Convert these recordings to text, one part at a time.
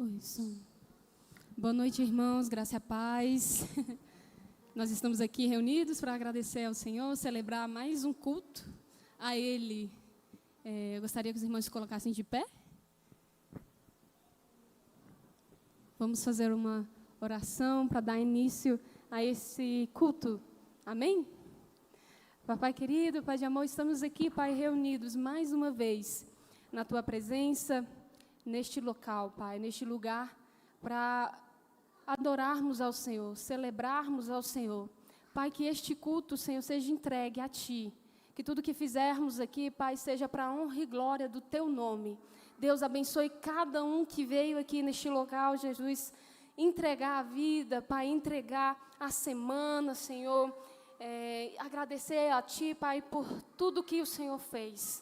Oi, som. Boa noite, irmãos, graça e paz. Nós estamos aqui reunidos para agradecer ao Senhor, celebrar mais um culto a Ele. Eu gostaria que os irmãos se colocassem de pé. Vamos fazer uma oração para dar início a esse culto. Amém? Papai querido, Pai de amor, estamos aqui, Pai, reunidos mais uma vez na Tua presença, neste local, Pai, neste lugar, para adorarmos ao Senhor, celebrarmos ao Senhor. Pai, que este culto, Senhor, seja entregue a Ti. Que tudo que fizermos aqui, Pai, seja para a honra e glória do Teu nome. Deus, abençoe cada um que veio aqui neste local, Jesus, entregar a vida, Pai, entregar a semana, Senhor. Agradecer a Ti, Pai, por tudo que o Senhor fez.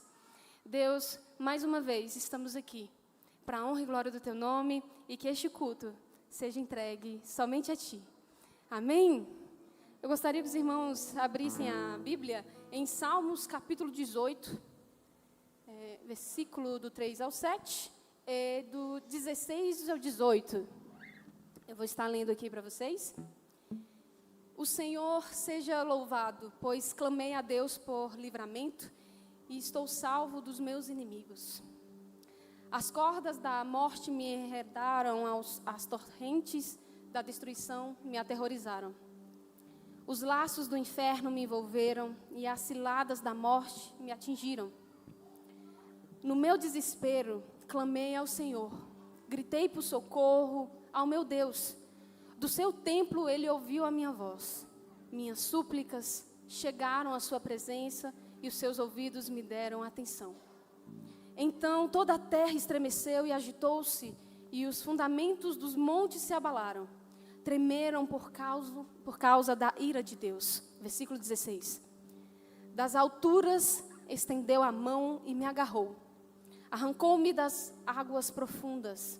Deus, mais uma vez, estamos aqui para a honra e glória do Teu nome e que este culto seja entregue somente a Ti. Amém? Eu gostaria que os irmãos abrissem a Bíblia em Salmos capítulo 18, versículo do 3 ao 7, do 16 ao 18. Eu vou estar lendo aqui para vocês. O Senhor seja louvado, pois clamei a Deus por livramento e estou salvo dos meus inimigos. As cordas da morte me enredaram, as torrentes da destruição me aterrorizaram. Os laços do inferno me envolveram e as ciladas da morte me atingiram. No meu desespero, clamei ao Senhor, gritei por socorro ao meu Deus. Do seu templo ele ouviu a minha voz. Minhas súplicas chegaram à sua presença e os seus ouvidos me deram atenção. Então toda a terra estremeceu e agitou-se, e os fundamentos dos montes se abalaram. Tremeram por causa da ira de Deus. Versículo 16. Das alturas estendeu a mão e me agarrou. Arrancou-me das águas profundas.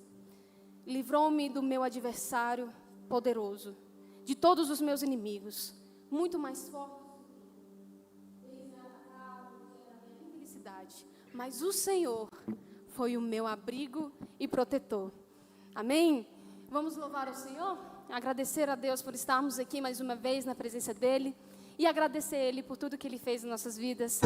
Livrou-me do meu adversário poderoso, de todos os meus inimigos, muito mais forte. Mas o Senhor foi o meu abrigo e protetor. Amém? Vamos louvar o Senhor? Agradecer a Deus por estarmos aqui mais uma vez na presença dEle. E agradecer a Ele por tudo que Ele fez em nossas vidas.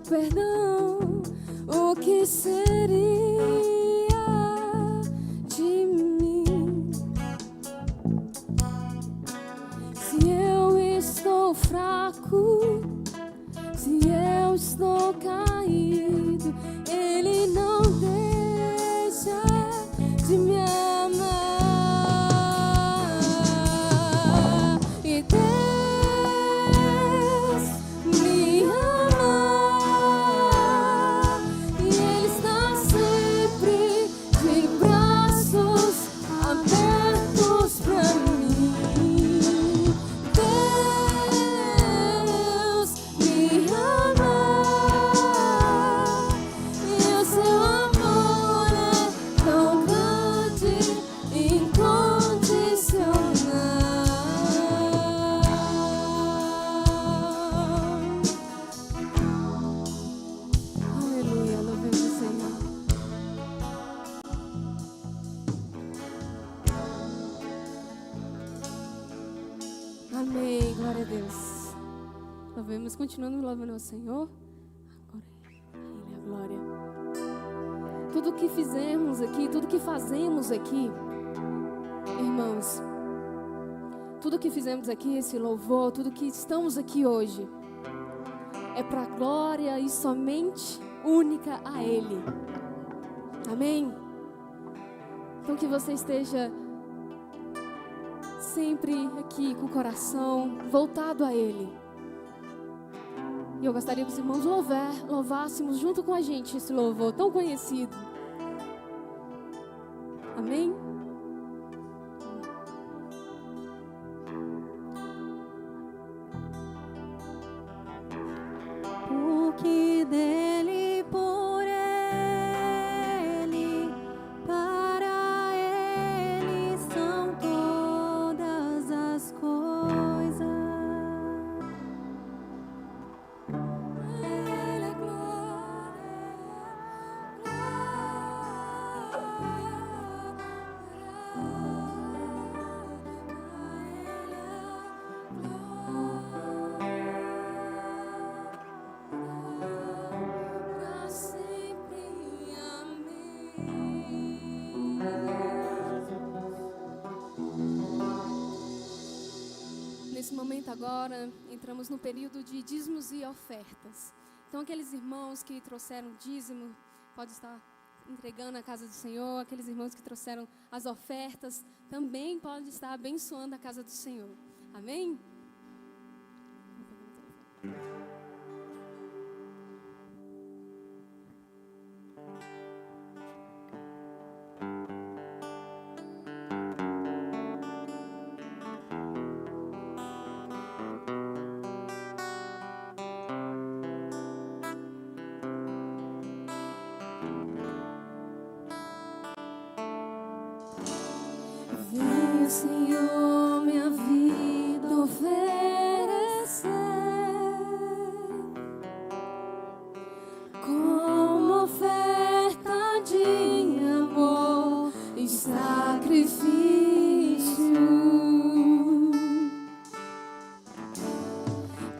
Perdão, o que seria de mim? Se eu estou fraco, se eu estou caído, Ele não deixa de me amar. E Deus me ama. Amém, glória a Deus. Louvemos, continuando louvando ao Senhor. Agora Ele é a glória. Tudo que fizemos aqui, tudo que fazemos aqui, irmãos, tudo que fizemos aqui, esse louvor, tudo que estamos aqui hoje, é para a glória e somente única a Ele. Amém? Então que você esteja sempre aqui com o coração voltado a Ele. E eu gostaria que os irmãos louvássemos junto com a gente esse louvor tão conhecido. Amém? Porque dele, por ele, para ele são todas as coisas. A ele a Nesse momento agora, entramos no período de dízimos e ofertas. Então, aqueles irmãos que trouxeram dízimo, pode estar entregando a casa do Senhor. Aqueles irmãos que trouxeram as ofertas, também pode estar abençoando a casa do Senhor. Amém? Venha, Senhor, minha vida oferecer como oferta de amor e sacrifício.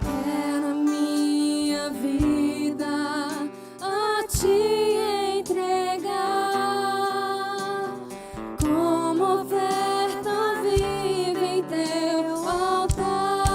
Quero a minha vida a te entregar como oferta viva em teu altar.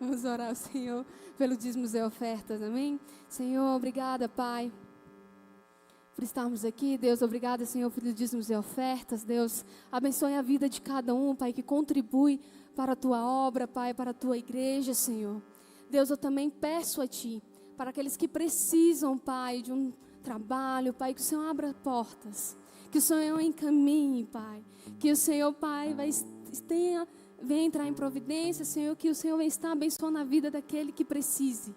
Vamos orar ao Senhor pelo dízimos e ofertas, amém? Senhor, obrigada, Pai, por estarmos aqui. Deus, obrigada, Senhor, por dízimos e ofertas. Deus, abençoe a vida de cada um, Pai, que contribui para a Tua obra, Pai, para a Tua igreja, Senhor. Deus, eu também peço a Ti, para aqueles que precisam, Pai, de um trabalho, Pai, que o Senhor abra portas, que o Senhor encaminhe, Pai, que o Senhor, Pai, venha entrar em providência, Senhor, que o Senhor venha estar abençoando a vida daquele que precise,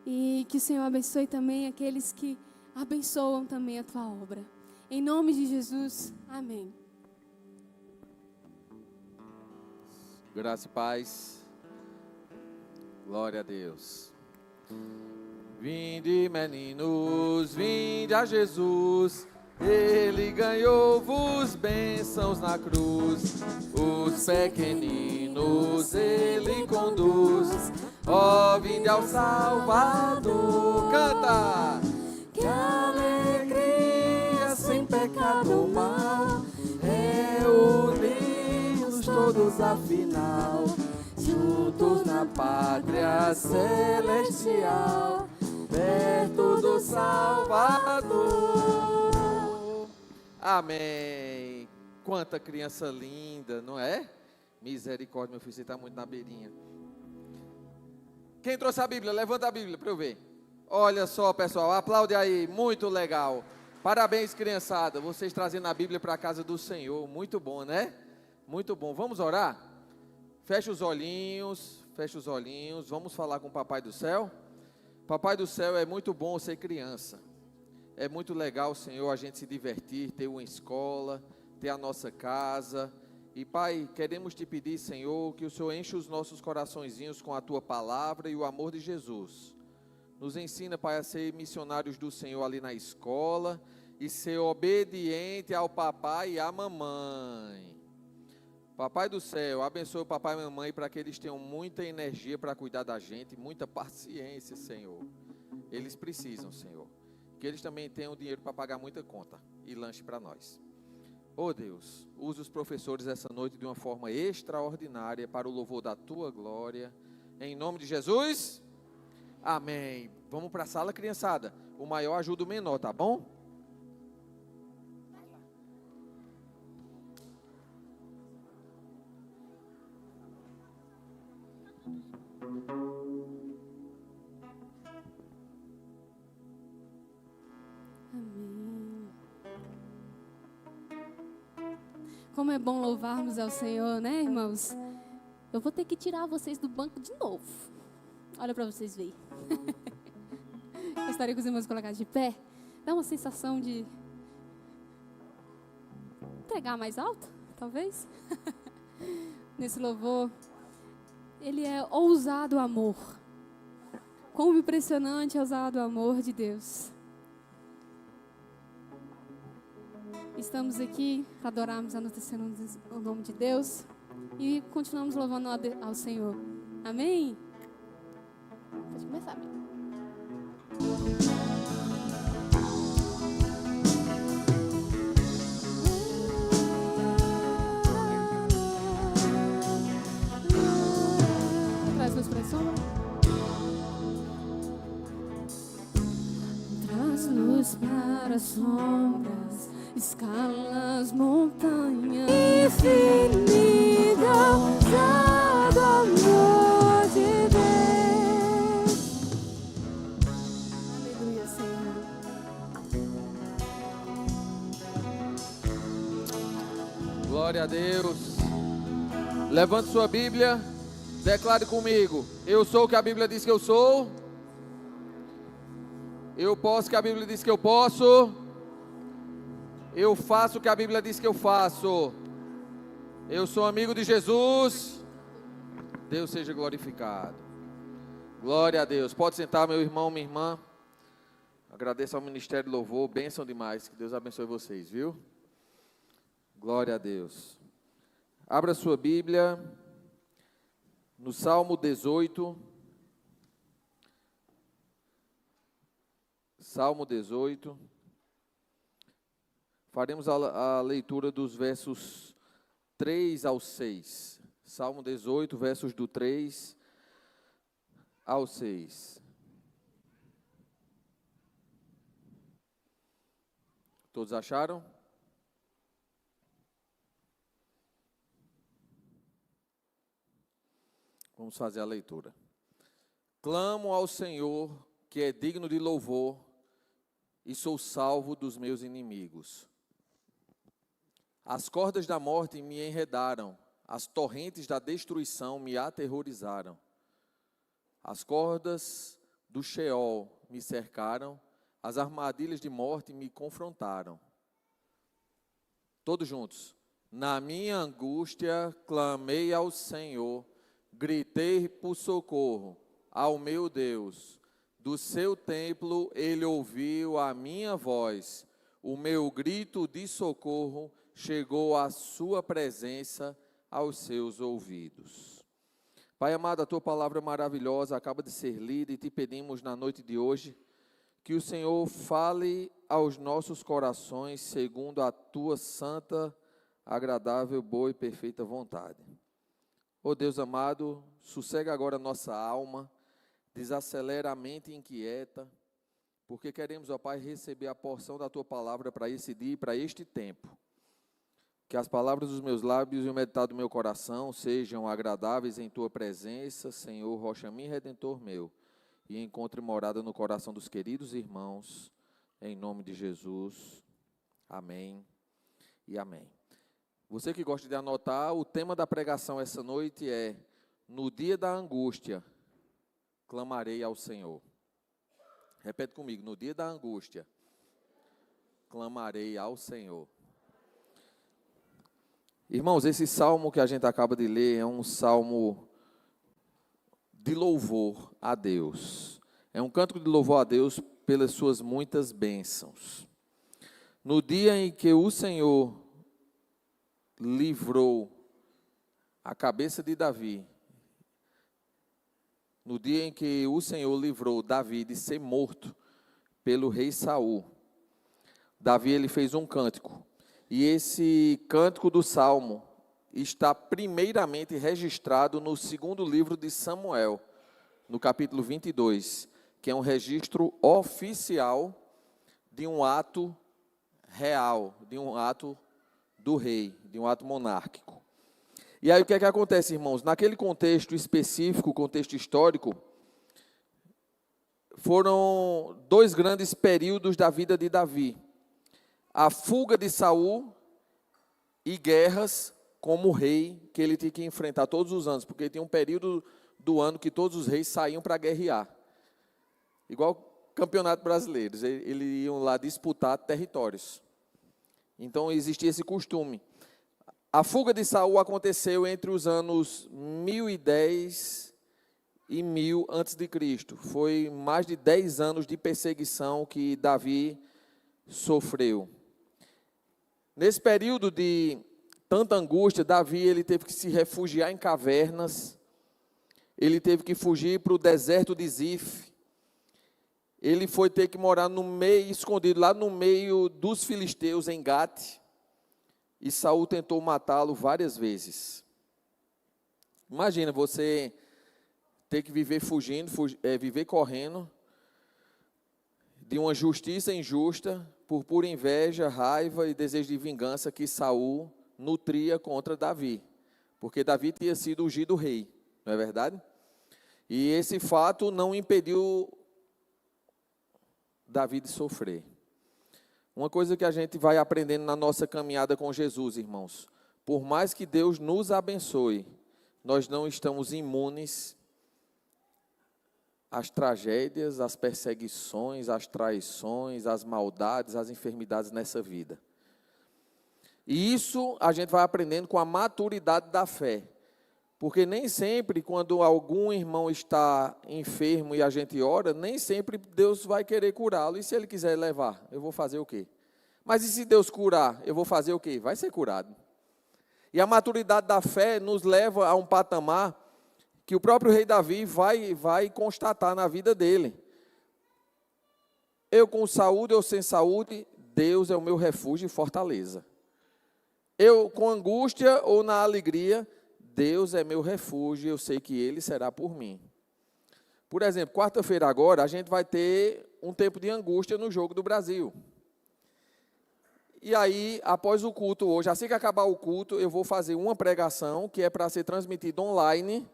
e que o Senhor abençoe também aqueles que abençoam também a Tua obra. Em nome de Jesus, amém. Graça e paz. Glória a Deus. Vinde, meninos, vinde a Jesus. Ele ganhou-vos bênçãos na cruz. Os pequeninos Ele conduz. Ó, vinde ao Salvador. Canta! Que alegria sem pecado mal. Reunimos todos afinal, juntos na pátria celestial, perto do Salvador. Amém. Quanta criança linda, não é? Misericórdia, meu filho, você está muito na beirinha. Quem trouxe a Bíblia? Levanta a Bíblia para eu ver. Olha só, pessoal, aplaude aí, muito legal. Parabéns, criançada, vocês trazendo a Bíblia para a casa do Senhor. Muito bom, né? Muito bom. Vamos orar? Fecha os olhinhos, vamos falar com o Papai do Céu. Papai do Céu, é muito bom ser criança. É muito legal, Senhor, a gente se divertir, ter uma escola, ter a nossa casa. E, Pai, queremos te pedir, Senhor, que o Senhor enche os nossos coraçõezinhos com a Tua palavra e o amor de Jesus. Nos ensina, Pai, a ser missionários do Senhor ali na escola e ser obediente ao papai e à mamãe. Papai do céu, abençoe o papai e a mamãe para que eles tenham muita energia para cuidar da gente, muita paciência, Senhor. Eles precisam, Senhor. Que eles também tenham dinheiro para pagar muita conta e lanche para nós. Oh Deus, use os professores essa noite de uma forma extraordinária para o louvor da Tua glória. Em nome de Jesus, amém. Vamos para a sala, criançada. O maior ajuda o menor, tá bom? Amém. Como é bom louvarmos ao Senhor, né, irmãos? Eu vou ter que tirar vocês do banco de novo. Olha para vocês verem. Gostaria que os irmãos colocassem de pé. Dá uma sensação de entregar mais alto, talvez. Nesse louvor, ele é ousado amor. Como impressionante é ousado o amor de Deus. Estamos aqui para adorarmos, enaltecendo o nome de Deus e continuamos louvando ao Senhor. Amém? Pode começar, amigo. Traz luz para a sombra. Traz luz para as sombras, escala as montanhas, infinita ousado amor de Deus. Aleluia, Senhor. Glória a Deus. Levante sua Bíblia, declare comigo: eu sou o que a Bíblia diz que eu sou. Eu posso o que a Bíblia diz que eu posso. Eu faço o que a Bíblia diz que eu faço. Eu sou amigo de Jesus. Deus seja glorificado. Glória a Deus. Pode sentar, meu irmão, minha irmã. Agradeço ao Ministério do Louvor. Bênção demais. Que Deus abençoe vocês, viu? Glória a Deus. Abra sua Bíblia no Salmo 18. Salmo 18. Faremos a leitura dos versos 3 ao 6. Salmo 18, versos do 3 ao 6. Todos acharam? Vamos fazer a leitura. Clamo ao Senhor, que é digno de louvor, e sou salvo dos meus inimigos. As cordas da morte me enredaram, as torrentes da destruição me aterrorizaram. As cordas do Sheol me cercaram, as armadilhas de morte me confrontaram. Todos juntos. Na minha angústia, clamei ao Senhor, gritei por socorro ao meu Deus. Do seu templo ele ouviu a minha voz. O meu grito de socorro chegou à sua presença, aos seus ouvidos. Pai amado, a tua palavra maravilhosa acaba de ser lida e te pedimos na noite de hoje que o Senhor fale aos nossos corações segundo a tua santa, agradável, boa e perfeita vontade. Ó Deus amado, sossega agora a nossa alma, desacelera a mente inquieta, porque queremos, ó Pai, receber a porção da tua palavra para esse dia e para este tempo. Que as palavras dos meus lábios e o meditado do meu coração sejam agradáveis em tua presença, Senhor, rocha minha e redentor meu, e encontre morada no coração dos queridos irmãos, em nome de Jesus. Amém e amém. Você que gosta de anotar, o tema da pregação essa noite é: no dia da angústia, clamarei ao Senhor. Repete comigo: no dia da angústia, clamarei ao Senhor. Irmãos, esse salmo que a gente acaba de ler é um salmo de louvor a Deus. É um cântico de louvor a Deus pelas suas muitas bênçãos. No dia em que o Senhor livrou a cabeça de Davi, no dia em que o Senhor livrou Davi de ser morto pelo rei Saul, Davi ele fez um cântico. E esse cântico do Salmo está primeiramente registrado no segundo livro de Samuel, no capítulo 22, que é um registro oficial de um ato real, de um ato do rei, de um ato monárquico. E aí o que é que acontece, irmãos? Naquele contexto específico, contexto histórico, foram dois grandes períodos da vida de Davi. A fuga de Saul e guerras como rei que ele tinha que enfrentar todos os anos, porque tinha um período do ano que todos os reis saíam para guerrear. Igual campeonato brasileiro, eles iam lá disputar territórios. Então existia esse costume. A fuga de Saul aconteceu entre os anos 1010 e 1000 a.C. Foi mais de 10 anos de perseguição que Davi sofreu. Nesse período de tanta angústia, Davi ele teve que se refugiar em cavernas, ele teve que fugir para o deserto de Zif, ele foi ter que morar no meio, escondido lá no meio dos filisteus em Gate, e Saul tentou matá-lo várias vezes. Imagina você ter que viver fugindo, viver correndo de uma justiça injusta, por pura inveja, raiva e desejo de vingança que Saul nutria contra Davi, porque Davi tinha sido ungido rei, não é verdade? E esse fato não impediu Davi de sofrer. Uma coisa que a gente vai aprendendo na nossa caminhada com Jesus, irmãos, por mais que Deus nos abençoe, nós não estamos imunes às tragédias, às perseguições, às traições, às maldades, às enfermidades nessa vida. E isso a gente vai aprendendo com a maturidade da fé. Porque nem sempre, quando algum irmão está enfermo e a gente ora, nem sempre Deus vai querer curá-lo. E se Ele quiser levar, eu vou fazer o quê? Mas e se Deus curar, eu vou fazer o quê? Vai ser curado. E a maturidade da fé nos leva a um patamar que o próprio rei Davi vai constatar na vida dele. Eu com saúde ou sem saúde, Deus é o meu refúgio e fortaleza. Eu com angústia ou na alegria, Deus é meu refúgio e eu sei que Ele será por mim. Por exemplo, quarta-feira agora, a gente vai ter um tempo de angústia no jogo do Brasil. E aí, após o culto hoje, assim que acabar o culto, eu vou fazer uma pregação que é para ser transmitida online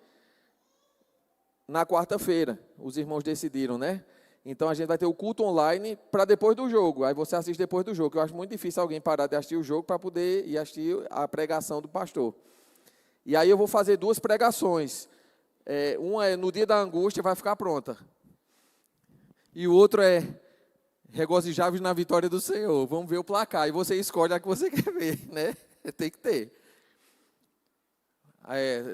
na quarta-feira. Os irmãos decidiram, né? Então, a gente vai ter o culto online para depois do jogo. Aí você assiste depois do jogo. Eu acho muito difícil alguém parar de assistir o jogo para poder ir assistir a pregação do pastor. E aí eu vou fazer 2 pregações. Uma é no dia da angústia, vai ficar pronta. E o outro é regozijáveis na vitória do Senhor. Vamos ver o placar. E você escolhe a que você quer ver, né? Tem que ter.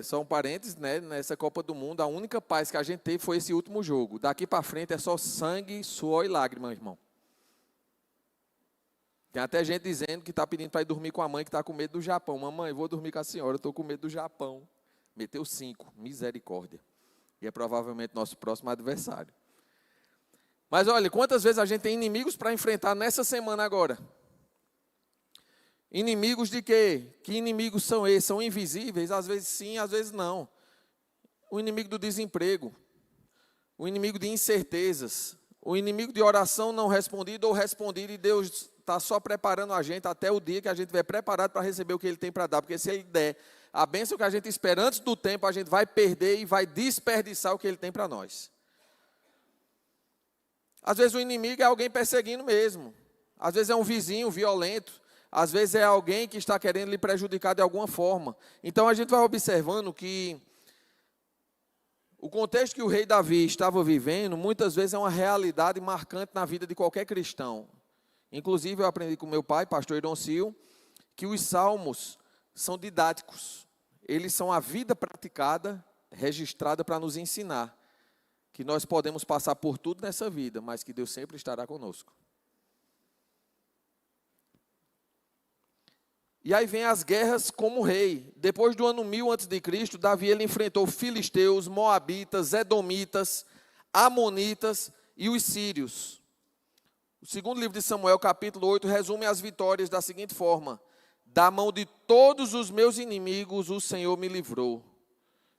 Só um parênteses, né? Nessa Copa do Mundo, a única paz que a gente teve foi esse último jogo. Daqui para frente é só sangue, suor e lágrima, irmão. Tem até gente dizendo que está pedindo para ir dormir com a mãe que está com medo do Japão. Mamãe, vou dormir com a senhora, estou com medo do Japão. Meteu 5, misericórdia. E é provavelmente nosso próximo adversário. Mas olha, quantas vezes a gente tem inimigos para enfrentar nessa semana agora? Inimigos de quê? Que inimigos são esses? São invisíveis? Às vezes sim, às vezes não. O inimigo do desemprego. O inimigo de incertezas. O inimigo de oração não respondida ou respondida, e Deus está só preparando a gente até o dia que a gente estiver preparado para receber o que Ele tem para dar. Porque se Ele der a bênção que a gente espera antes do tempo, a gente vai perder e vai desperdiçar o que Ele tem para nós. Às vezes o inimigo é alguém perseguindo mesmo. Às vezes é um vizinho violento. Às vezes é alguém que está querendo lhe prejudicar de alguma forma. Então a gente vai observando que o contexto que o rei Davi estava vivendo, muitas vezes é uma realidade marcante na vida de qualquer cristão. Inclusive eu aprendi com meu pai, pastor Ironcio, que os salmos são didáticos. Eles são a vida praticada, registrada para nos ensinar que nós podemos passar por tudo nessa vida, mas que Deus sempre estará conosco. E aí vem as guerras como rei. Depois do ano 1000 a.C., Davi ele enfrentou filisteus, moabitas, edomitas, amonitas e os sírios. O segundo livro de Samuel, capítulo 8, resume as vitórias da seguinte forma: da mão de todos os meus inimigos o Senhor me livrou,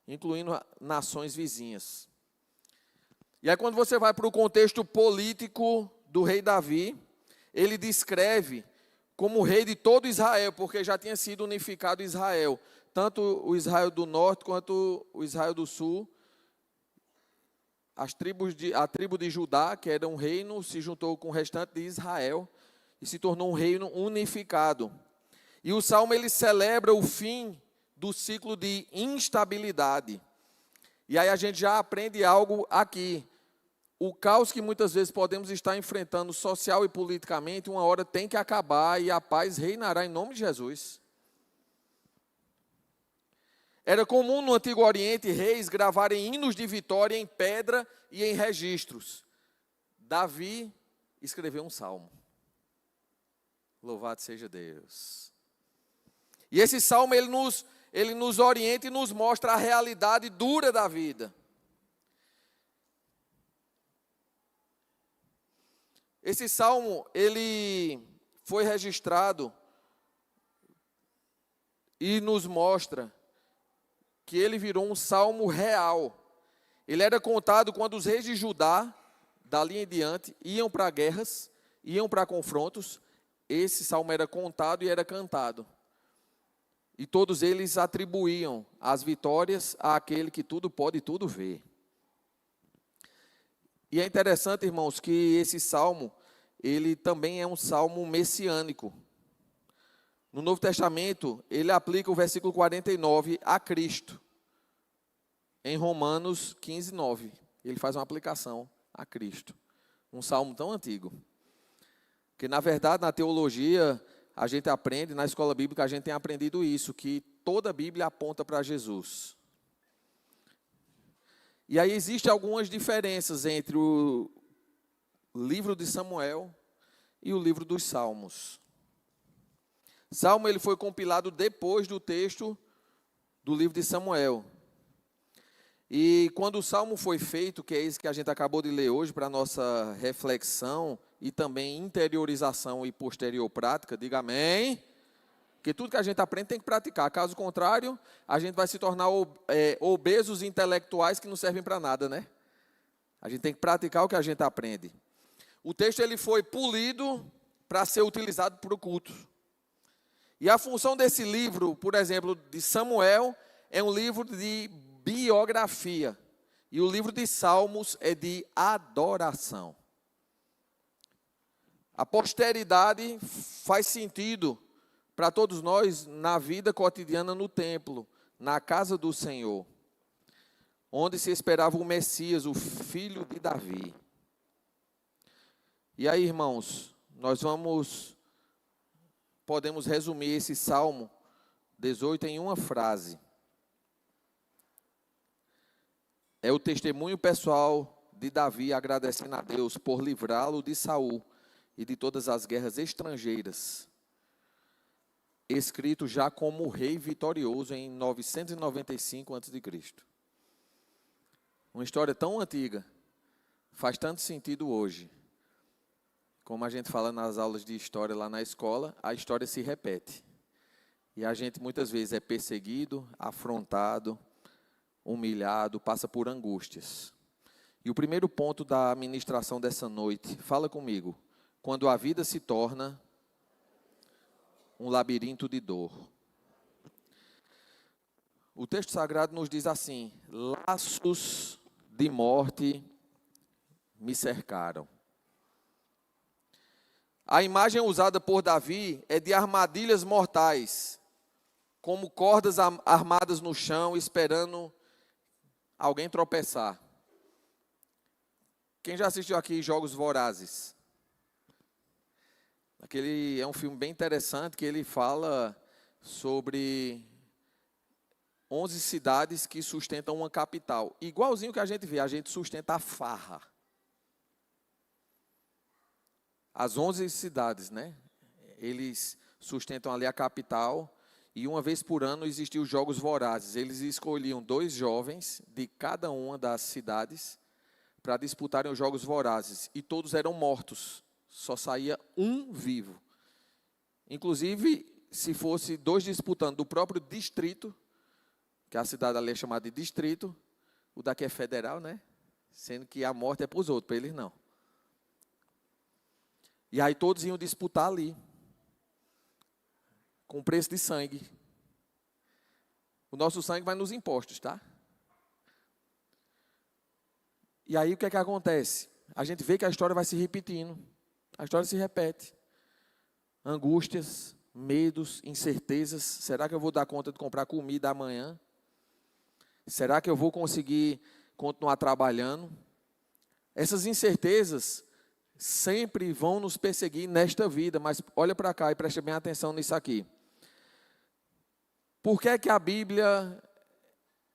incluindo nações vizinhas. E aí quando você vai para o contexto político do rei Davi, ele descreve como rei de todo Israel, porque já tinha sido unificado Israel, tanto o Israel do norte quanto o Israel do sul. A tribo de Judá, que era um reino, se juntou com o restante de Israel e se tornou um reino unificado. E o Salmo ele celebra o fim do ciclo de instabilidade. E aí a gente já aprende algo aqui. O caos que muitas vezes podemos estar enfrentando social e politicamente, uma hora tem que acabar e a paz reinará em nome de Jesus. Era comum no Antigo Oriente reis gravarem hinos de vitória em pedra e em registros. Davi escreveu um salmo. Louvado seja Deus. E esse salmo ele nos orienta e nos mostra a realidade dura da vida. Esse salmo, ele foi registrado e nos mostra que ele virou um salmo real. Ele era contado quando os reis de Judá, dali em diante, iam para guerras, iam para confrontos. Esse salmo era contado e era cantado. E todos eles atribuíam as vitórias àquele que tudo pode e tudo vê. E é interessante, irmãos, que esse salmo, ele também é um salmo messiânico. No Novo Testamento, ele aplica o versículo 49 a Cristo. Em Romanos 15, 9, ele faz uma aplicação a Cristo. Um salmo tão antigo. Que, na verdade, na teologia, a gente aprende, na escola bíblica, a gente tem aprendido isso, que toda a Bíblia aponta para Jesus. E aí existem algumas diferenças entre o livro de Samuel e o livro dos Salmos. Salmo ele foi compilado depois do texto do livro de Samuel. E quando o Salmo foi feito, que é isso que a gente acabou de ler hoje para a nossa reflexão e também interiorização e posterior prática, diga amém. Porque tudo que a gente aprende tem que praticar. Caso contrário, a gente vai se tornar obesos intelectuais que não servem para nada, né? A gente tem que praticar o que a gente aprende. O texto ele foi polido para ser utilizado para o culto. E a função desse livro, por exemplo, de Samuel, é um livro de biografia. E o livro de Salmos é de adoração. A posteridade faz sentido para todos nós na vida cotidiana no templo, na casa do Senhor, onde se esperava o Messias, o filho de Davi. E aí, irmãos, podemos resumir esse Salmo 18 em uma frase. É o testemunho pessoal de Davi agradecendo a Deus por livrá-lo de Saul e de todas as guerras estrangeiras, escrito já como rei vitorioso em 995 a.C. Uma história tão antiga, faz tanto sentido hoje. Como a gente fala nas aulas de história lá na escola, a história se repete. E a gente muitas vezes é perseguido, afrontado, humilhado, passa por angústias. E o primeiro ponto da ministração dessa noite, fala comigo, quando a vida se torna um labirinto de dor. O texto sagrado nos diz assim: laços de morte me cercaram. A imagem usada por Davi é de armadilhas mortais, como cordas armadas no chão, esperando alguém tropeçar. Quem já assistiu aqui Jogos Vorazes? Aquele é um filme bem interessante que ele fala sobre 11 cidades que sustentam uma capital. Igualzinho que a gente vê, a gente sustenta a farra. As 11 cidades, né? Eles sustentam ali a capital e uma vez por ano existiam os Jogos Vorazes. Eles escolhiam 2 jovens de cada uma das cidades para disputarem os Jogos Vorazes. E todos eram mortos. Só saía um vivo. Inclusive, se fosse 2 disputando do próprio distrito, que a cidade ali é chamada de distrito, o daqui é federal, né? Sendo que a morte é para os outros, para eles não. E aí todos iam disputar ali, com preço de sangue. O nosso sangue vai nos impostos, tá? E aí o que é que acontece? A gente vê que a história vai se repetindo. A história se repete. Angústias, medos, incertezas. Será que eu vou dar conta de comprar comida amanhã? Será que eu vou conseguir continuar trabalhando? Essas incertezas sempre vão nos perseguir nesta vida, mas olha para cá e preste bem atenção nisso aqui. Por que é que a Bíblia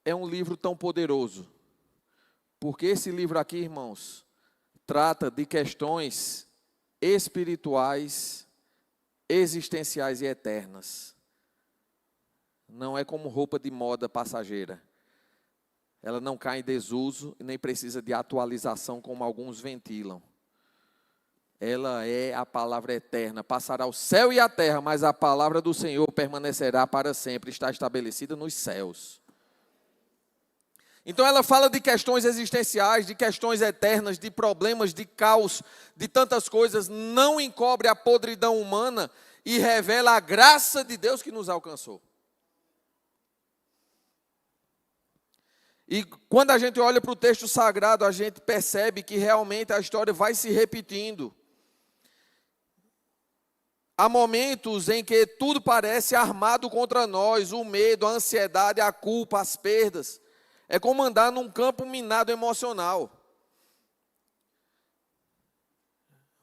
é um livro tão poderoso? Porque esse livro aqui, irmãos, trata de questões espirituais, existenciais e eternas. Não é como roupa de moda passageira. Ela não cai em desuso e nem precisa de atualização como alguns ventilam. Ela é a palavra eterna. Passará o céu e a terra, mas a palavra do Senhor permanecerá para sempre. Está estabelecida nos céus. Então ela fala de questões existenciais, de questões eternas, de problemas, de caos, de tantas coisas. Não encobre a podridão humana e revela a graça de Deus que nos alcançou. E quando a gente olha para o texto sagrado, a gente percebe que realmente a história vai se repetindo. Há momentos em que tudo parece armado contra nós, o medo, a ansiedade, a culpa, as perdas. É como andar num campo minado emocional.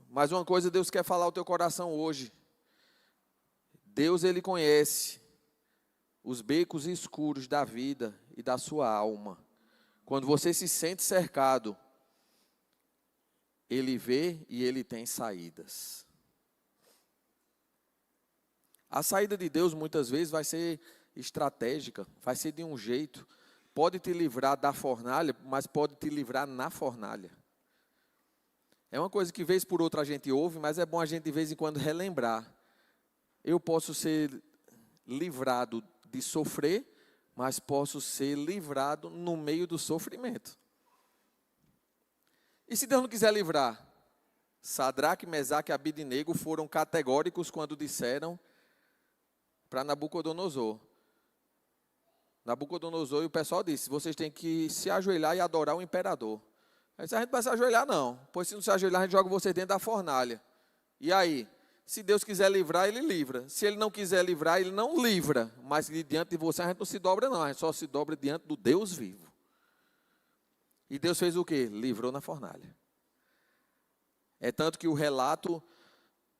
Mas uma coisa Deus quer falar ao teu coração hoje. Deus, Ele conhece os becos escuros da vida e da sua alma. Quando você se sente cercado, Ele vê e Ele tem saídas. A saída de Deus muitas vezes vai ser estratégica, vai ser de um jeito. Pode te livrar da fornalha, mas pode te livrar na fornalha. É uma coisa que vez por outra a gente ouve, mas é bom a gente de vez em quando relembrar. Eu posso ser livrado de sofrer, mas posso ser livrado no meio do sofrimento. E se Deus não quiser livrar? Sadraque, Mesaque e Abidnego foram categóricos quando disseram para Nabucodonosor. Nabucodonosor e o pessoal disse, vocês têm que se ajoelhar e adorar o imperador. Aí disse, a gente não vai se ajoelhar não, pois se não se ajoelhar a gente joga vocês dentro da fornalha. E aí? Se Deus quiser livrar, Ele livra. Se Ele não quiser livrar, Ele não livra. Mas diante de você a gente não se dobra não, a gente só se dobra diante do Deus vivo. E Deus fez o quê? Livrou na fornalha. É tanto que o relato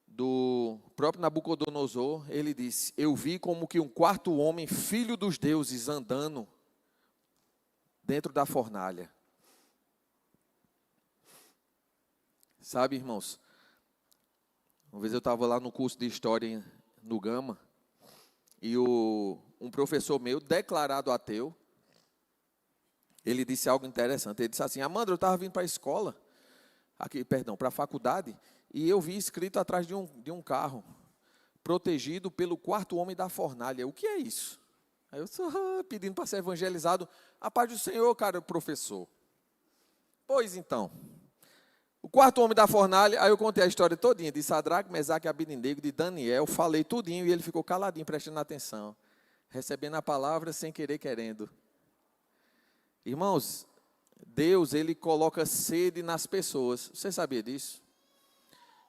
do próprio Nabucodonosor, ele disse, eu vi como que um quarto homem, filho dos deuses, andando dentro da fornalha. Sabe, irmãos, uma vez eu estava lá no curso de História no Gama, e um professor meu, declarado ateu, ele disse algo interessante. Ele disse assim, Amanda, eu estava vindo para a escola, para a faculdade, e eu vi escrito atrás de um carro, protegido pelo quarto homem da fornalha. O que é isso? Aí eu estou pedindo para ser evangelizado. A paz do Senhor, cara, professor. Pois então, o quarto homem da fornalha, aí eu contei a história todinha, de Sadraque, Mesaque e Abidnego, de Daniel, falei tudinho, e ele ficou caladinho, prestando atenção, recebendo a palavra sem querer, querendo. Irmãos, Deus, Ele coloca sede nas pessoas. Você sabia disso?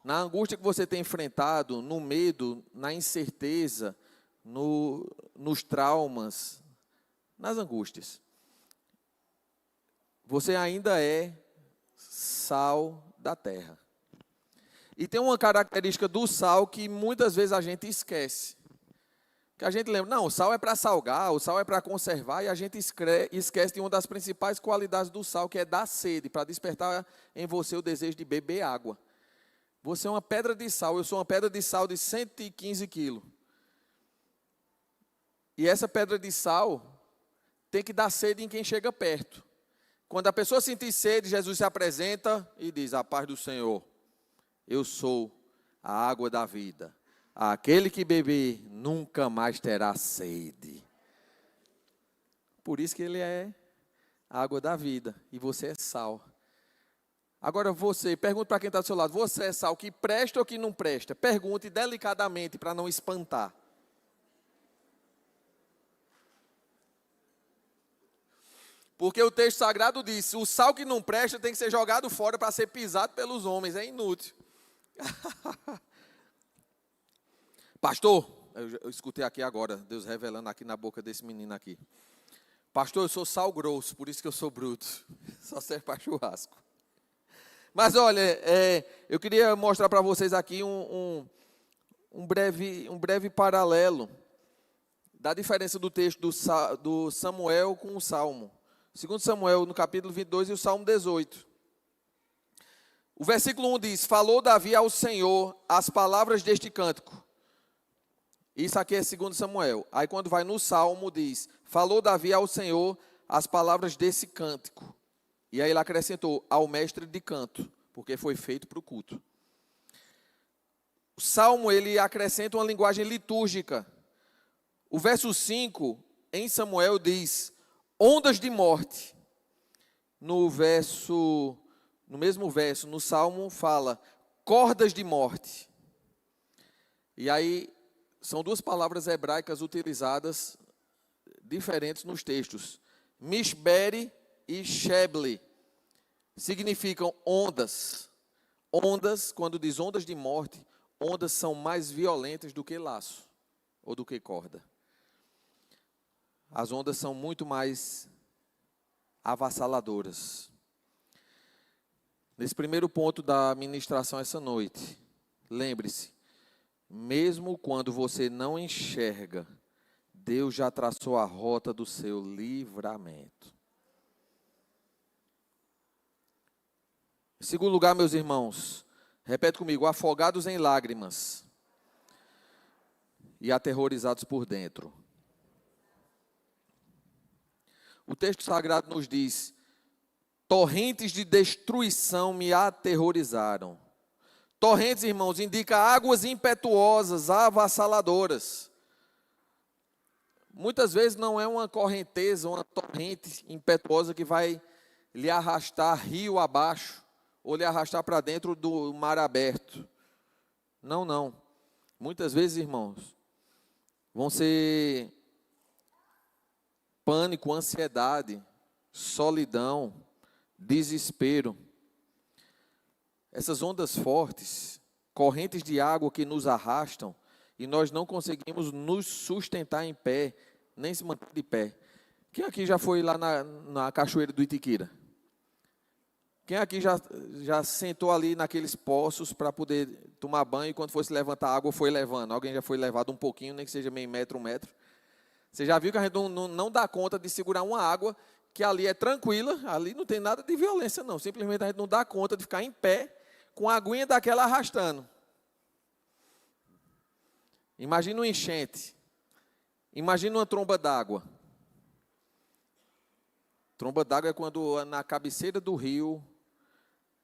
Na angústia que você tem enfrentado, no medo, na incerteza, nos traumas, nas angústias, você ainda é sal da terra. E tem uma característica do sal que muitas vezes a gente esquece. Que a gente lembra, não, o sal é para salgar, o sal é para conservar, e a gente esquece de uma das principais qualidades do sal, que é dar sede, para despertar em você o desejo de beber água. Você é uma pedra de sal, eu sou uma pedra de sal de 115 quilos. E essa pedra de sal tem que dar sede em quem chega perto. Quando a pessoa sentir sede, Jesus se apresenta e diz, a paz do Senhor, eu sou a água da vida. Aquele que beber nunca mais terá sede. Por isso que ele é a água da vida e você é sal. Agora você, pergunte para quem está do seu lado, você é sal que presta ou que não presta? Pergunte delicadamente para não espantar. Porque o texto sagrado diz, o sal que não presta tem que ser jogado fora para ser pisado pelos homens, é inútil. Pastor, eu escutei aqui agora, Deus revelando aqui na boca desse menino aqui. Pastor, eu sou sal grosso, por isso que eu sou bruto. Só serve para churrasco. Mas olha, eu queria mostrar para vocês aqui um breve paralelo da diferença do texto do Samuel com o Salmo. Segundo Samuel, no capítulo 22 e o Salmo 18. O versículo 1 diz, falou Davi ao Senhor as palavras deste cântico. Isso aqui é segundo Samuel. Aí quando vai no Salmo diz, falou Davi ao Senhor as palavras desse cântico. E aí ele acrescentou, ao mestre de canto, porque foi feito para o culto. O Salmo, ele acrescenta uma linguagem litúrgica. O verso 5, em Samuel, diz, ondas de morte. No mesmo verso, no Salmo, fala, cordas de morte. E aí, são duas palavras hebraicas utilizadas diferentes nos textos. Mishbere e Sheble significam ondas. Ondas, quando diz ondas de morte, ondas são mais violentas do que laço ou do que corda. As ondas são muito mais avassaladoras. Nesse primeiro ponto da ministração essa noite, lembre-se, mesmo quando você não enxerga, Deus já traçou a rota do seu livramento. Em segundo lugar, meus irmãos, repete comigo, afogados em lágrimas e aterrorizados por dentro. O texto sagrado nos diz, torrentes de destruição me aterrorizaram. Torrentes, irmãos, indica águas impetuosas, avassaladoras. Muitas vezes não é uma correnteza, uma torrente impetuosa que vai lhe arrastar rio abaixo, ou lhe arrastar para dentro do mar aberto. Não, não. Muitas vezes, irmãos, vão ser pânico, ansiedade, solidão, desespero. Essas ondas fortes, correntes de água que nos arrastam, e nós não conseguimos nos sustentar em pé, nem se manter de pé. Quem aqui já foi lá na cachoeira do Itiquira? Quem aqui já sentou ali naqueles poços para poder tomar banho e quando fosse levantar a água foi levando? Alguém já foi levado um pouquinho, nem que seja meio metro, 1 metro? Você já viu que a gente não dá conta de segurar uma água que ali é tranquila, ali não tem nada de violência não. Simplesmente a gente não dá conta de ficar em pé com a aguinha daquela arrastando. Imagina uma enchente. Imagina uma tromba d'água. Tromba d'água é quando na cabeceira do rio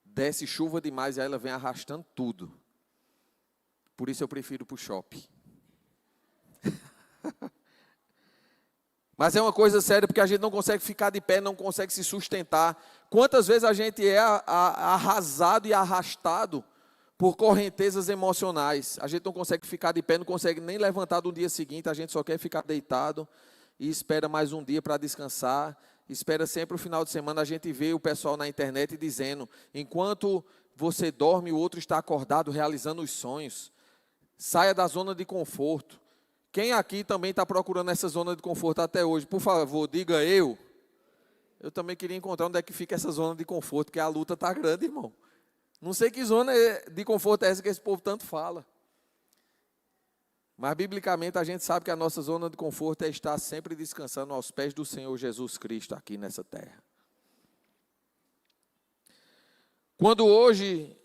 desce chuva demais e aí ela vem arrastando tudo. Por isso eu prefiro para o shopping. Mas é uma coisa séria, porque a gente não consegue ficar de pé, não consegue se sustentar. Quantas vezes a gente é arrasado e arrastado por correntezas emocionais. A gente não consegue ficar de pé, não consegue nem levantar do dia seguinte, a gente só quer ficar deitado e espera mais um dia para descansar. Espera sempre o final de semana, a gente vê o pessoal na internet dizendo, enquanto você dorme, o outro está acordado, realizando os sonhos. Saia da zona de conforto. Quem aqui também está procurando essa zona de conforto até hoje? Por favor, diga eu. Eu também queria encontrar onde é que fica essa zona de conforto, porque a luta está grande, irmão. Não sei que zona de conforto é essa que esse povo tanto fala. Mas, biblicamente, a gente sabe que a nossa zona de conforto é estar sempre descansando aos pés do Senhor Jesus Cristo aqui nessa terra. Quando hoje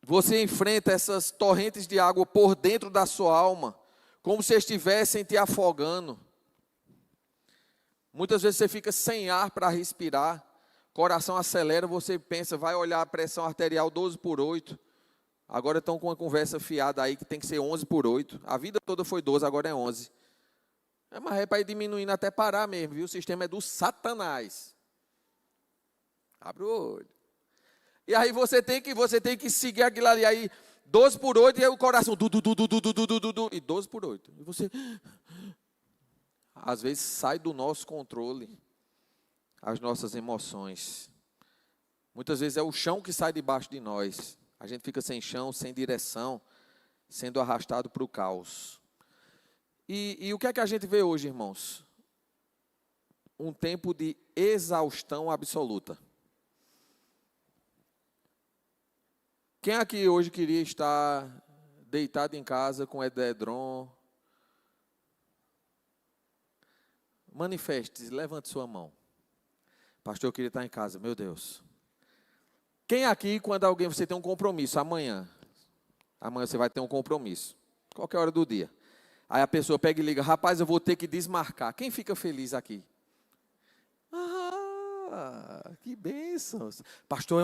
você enfrenta essas torrentes de água por dentro da sua alma, como se estivessem te afogando. Muitas vezes você fica sem ar para respirar, coração acelera, você pensa, vai olhar a pressão arterial 12/8. Agora estão com uma conversa fiada aí que tem que ser 11/8. A vida toda foi 12, agora é 11. Mas é para ir diminuindo até parar mesmo, viu? O sistema é do Satanás. Abre o olho. E aí você tem que seguir aquilo ali. Aí 12/8 e aí o coração. E 12/8. E você. Às vezes sai do nosso controle as nossas emoções. Muitas vezes é o chão que sai debaixo de nós. A gente fica sem chão, sem direção, sendo arrastado para o caos. E o que é que a gente vê hoje, irmãos? Um tempo de exaustão absoluta. Quem aqui hoje queria estar deitado em casa com edredom? Manifeste-se, levante sua mão. Pastor, eu queria estar em casa, meu Deus. Quem aqui, quando você tem um compromisso, amanhã você vai ter um compromisso, qualquer hora do dia. Aí a pessoa pega e liga, rapaz, eu vou ter que desmarcar. Quem fica feliz aqui? Que bênçãos. Pastor,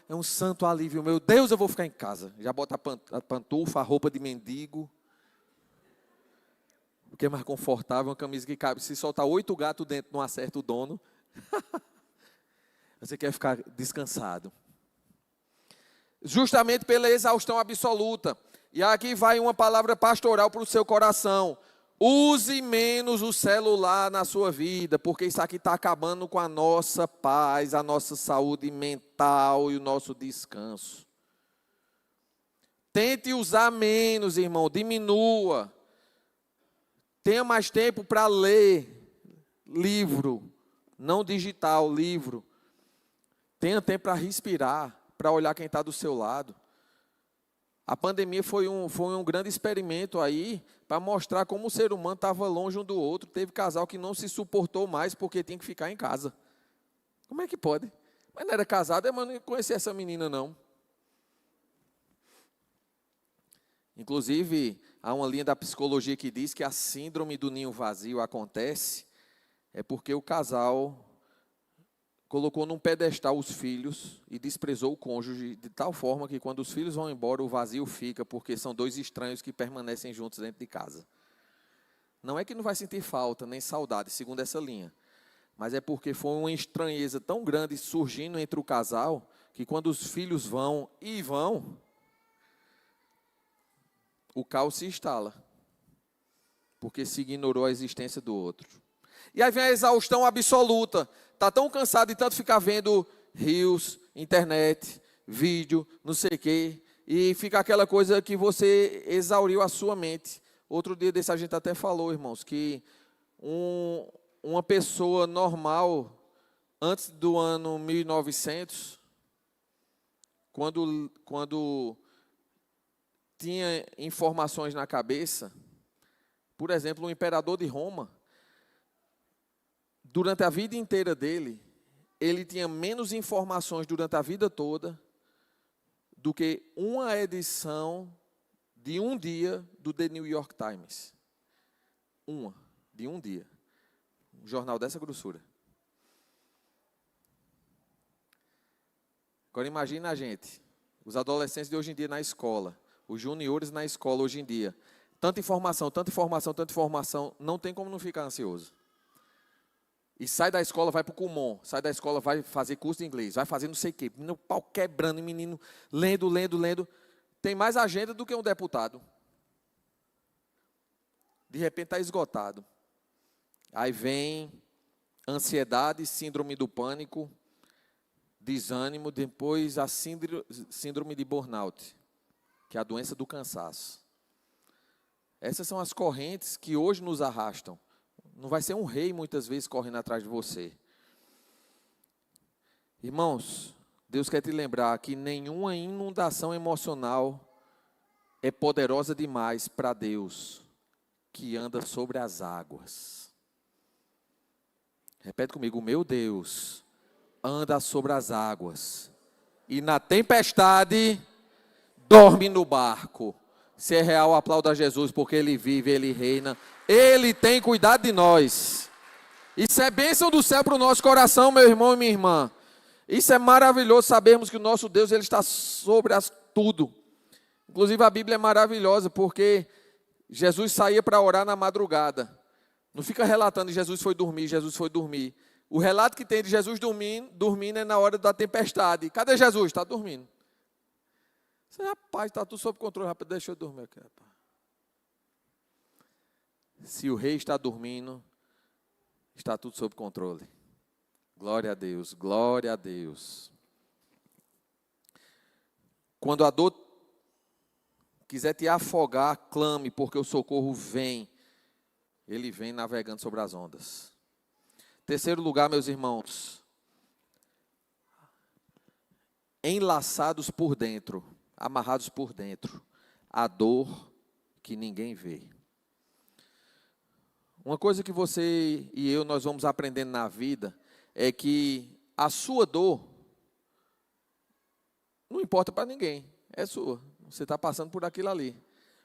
é um santo alívio, meu Deus, eu vou ficar em casa. Já bota a pantufa, a roupa de mendigo. O que é mais confortável, uma camisa que cabe. Se soltar 8 gatos dentro, não acerta o dono. Você quer ficar descansado. Justamente pela exaustão absoluta. E aqui vai uma palavra pastoral para o seu coração. Use menos o celular na sua vida, porque isso aqui está acabando com a nossa paz, a nossa saúde mental e o nosso descanso. Tente usar menos, irmão, diminua. Tenha mais tempo para ler livro, não digital, livro. Tenha tempo para respirar, para olhar quem está do seu lado. A pandemia foi um grande experimento aí para mostrar como o ser humano estava longe um do outro. Teve casal que não se suportou mais porque tinha que ficar em casa. Como é que pode? Mas não era casado, mas não conhecia essa menina não. Inclusive, há uma linha da psicologia que diz que a síndrome do ninho vazio acontece porque o casal colocou num pedestal os filhos e desprezou o cônjuge de tal forma que quando os filhos vão embora, o vazio fica, porque são 2 estranhos que permanecem juntos dentro de casa. Não é que não vai sentir falta, nem saudade, segundo essa linha, mas é porque foi uma estranheza tão grande surgindo entre o casal, que quando os filhos vão, o caos se instala, porque se ignorou a existência do outro. E aí vem a exaustão absoluta. Está tão cansado de tanto ficar vendo reels, internet, vídeo, não sei o quê, e fica aquela coisa que você exauriu a sua mente. Outro dia desse a gente até falou, irmãos, que uma pessoa normal, antes do ano 1900, quando tinha informações na cabeça, por exemplo, o imperador de Roma, durante a vida inteira dele, ele tinha menos informações durante a vida toda do que uma edição de um dia do The New York Times. De um dia. Um jornal dessa grossura. Agora imagina a gente, os adolescentes de hoje em dia na escola, os juniores na escola hoje em dia. Tanta informação, não tem como não ficar ansioso. E sai da escola, vai para o Kumon, sai da escola, vai fazer curso de inglês, vai fazer não sei o quê, menino pau quebrando, menino lendo. Tem mais agenda do que um deputado. De repente está esgotado. Aí vem ansiedade, síndrome do pânico, desânimo, depois a síndrome de burnout, que é a doença do cansaço. Essas são as correntes que hoje nos arrastam. Não vai ser um rei, muitas vezes, correndo atrás de você. Irmãos, Deus quer te lembrar que nenhuma inundação emocional é poderosa demais para Deus, que anda sobre as águas. Repete comigo, o meu Deus anda sobre as águas, e na tempestade dorme no barco. Se é real, aplauda a Jesus, porque Ele vive, Ele reina, Ele tem cuidado de nós. Isso é bênção do céu para o nosso coração, meu irmão e minha irmã. Isso é maravilhoso, sabermos que o nosso Deus, Ele está sobre tudo. Inclusive a Bíblia é maravilhosa, porque Jesus saía para orar na madrugada. Não fica relatando que Jesus foi dormir. O relato que tem de Jesus dormindo é na hora da tempestade. Cadê Jesus? Está dormindo. Rapaz, está tudo sob controle, rapaz, deixa eu dormir aqui, rapaz. Se o rei está dormindo, está tudo sob controle. Glória a Deus, glória a Deus. Quando a dor quiser te afogar, clame, porque o socorro vem. Ele vem navegando sobre as ondas. Terceiro lugar, meus irmãos, enlaçados por dentro, amarrados por dentro, a dor que ninguém vê. Uma coisa que você e eu, nós vamos aprendendo na vida, é que a sua dor não importa para ninguém, é sua. Você está passando por aquilo ali.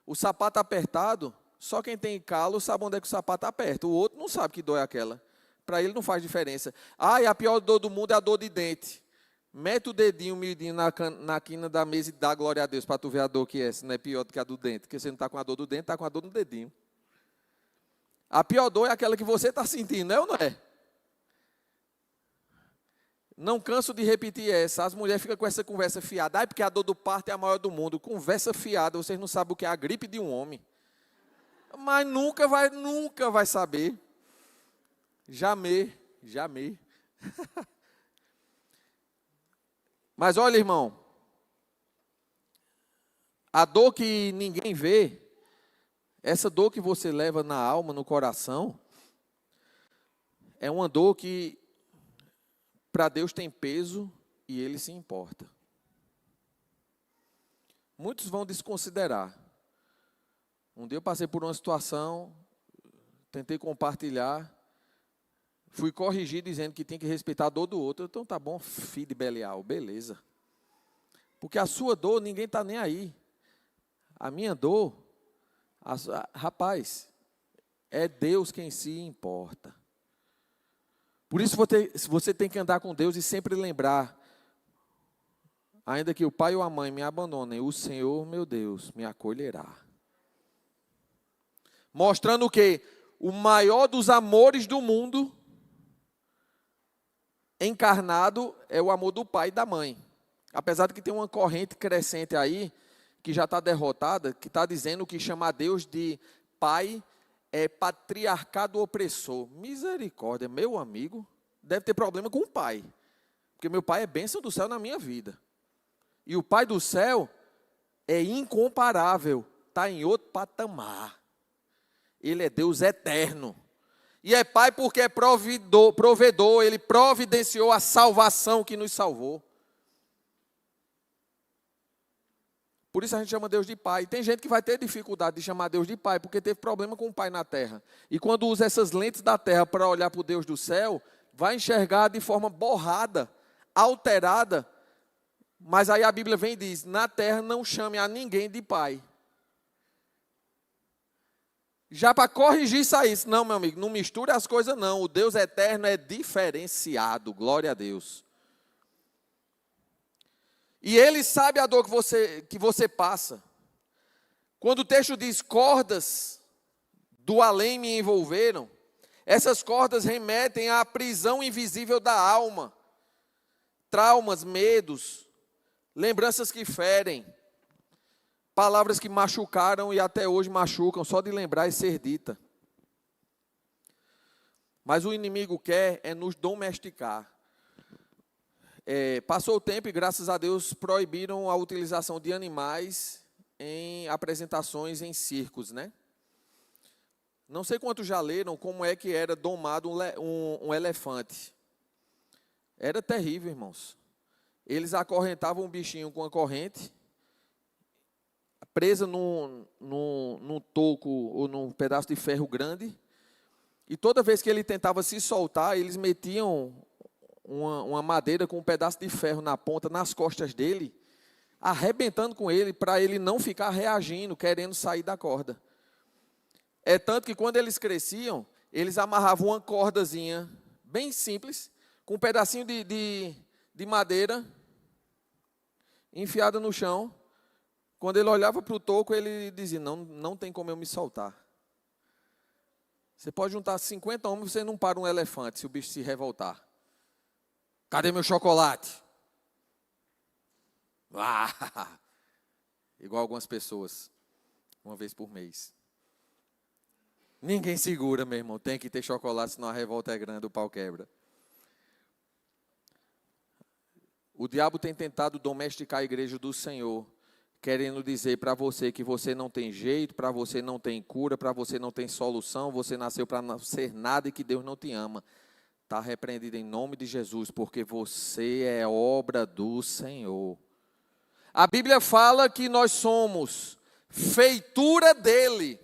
O sapato apertado, só quem tem calo sabe onde é que o sapato aperta. O outro não sabe que dor é aquela. Para ele não faz diferença. E a pior dor do mundo é a dor de dente. Mete o dedinho, midinho na quina da mesa e dá glória a Deus para tu ver a dor que é. Se não é pior do que a do dente. Porque você não está com a dor do dente, está com a dor no dedinho. A pior dor é aquela que você está sentindo, é ou não é? Não canso de repetir essa. As mulheres ficam com essa conversa fiada. Porque a dor do parto é a maior do mundo. Conversa fiada, vocês não sabem o que é a gripe de um homem. Mas nunca vai saber. Jamais. Mas olha, irmão, a dor que ninguém vê, essa dor que você leva na alma, no coração, é uma dor que para Deus tem peso e Ele se importa. Muitos vão desconsiderar. Um dia eu passei por uma situação, tentei compartilhar, fui corrigir dizendo que tem que respeitar a dor do outro. Então tá bom, filho de Belial, beleza. Porque a sua dor, ninguém está nem aí. A minha dor, rapaz, é Deus quem se importa. Por isso você tem que andar com Deus e sempre lembrar, ainda que o pai ou a mãe me abandonem, o Senhor, meu Deus, me acolherá. Mostrando que o maior dos amores do mundo encarnado é o amor do pai e da mãe. Apesar de que tem uma corrente crescente aí, que já está derrotada, que está dizendo que chamar Deus de pai é patriarcado opressor. Misericórdia, meu amigo, deve ter problema com o pai. Porque meu pai é bênção do céu na minha vida. E o pai do céu é incomparável, está em outro patamar. Ele é Deus eterno. E é pai porque é provedor, ele providenciou a salvação que nos salvou. Por isso a gente chama Deus de pai. Tem gente que vai ter dificuldade de chamar Deus de pai, porque teve problema com o pai na terra. E quando usa essas lentes da terra para olhar para o Deus do céu, vai enxergar de forma borrada, alterada. Mas aí a Bíblia vem e diz, na terra não chame a ninguém de pai. Já para corrigir isso aí, não, meu amigo, não misture as coisas não. O Deus eterno é diferenciado, glória a Deus. E Ele sabe a dor que você passa. Quando o texto diz, cordas do além me envolveram, essas cordas remetem à prisão invisível da alma. Traumas, medos, lembranças que ferem. Palavras que machucaram e até hoje machucam, só de lembrar e ser dita. Mas o inimigo quer é nos domesticar. Passou o tempo e, graças a Deus, proibiram a utilização de animais em apresentações em circos, né? Não sei quantos já leram como é que era domado um elefante. Era terrível, irmãos. Eles acorrentavam um bichinho com a corrente, presa num toco ou num pedaço de ferro grande, e toda vez que ele tentava se soltar, eles metiam uma madeira com um pedaço de ferro na ponta, nas costas dele, arrebentando com ele, para ele não ficar reagindo, querendo sair da corda. É tanto que quando eles cresciam, eles amarravam uma cordazinha, bem simples, com um pedacinho de madeira, enfiada no chão. Quando ele olhava para o toco, ele dizia, não tem como eu me soltar. Você pode juntar 50 homens, você não para um elefante, se o bicho se revoltar. Cadê meu chocolate? Ah, igual algumas pessoas, uma vez por mês. Ninguém segura, meu irmão, tem que ter chocolate, senão a revolta é grande, o pau quebra. O diabo tem tentado domesticar a igreja do Senhor, querendo dizer para você que você não tem jeito, para você não tem cura, para você não tem solução, você nasceu para não ser nada e que Deus não te ama. Está repreendido em nome de Jesus, porque você é obra do Senhor. A Bíblia fala que nós somos feitura dele.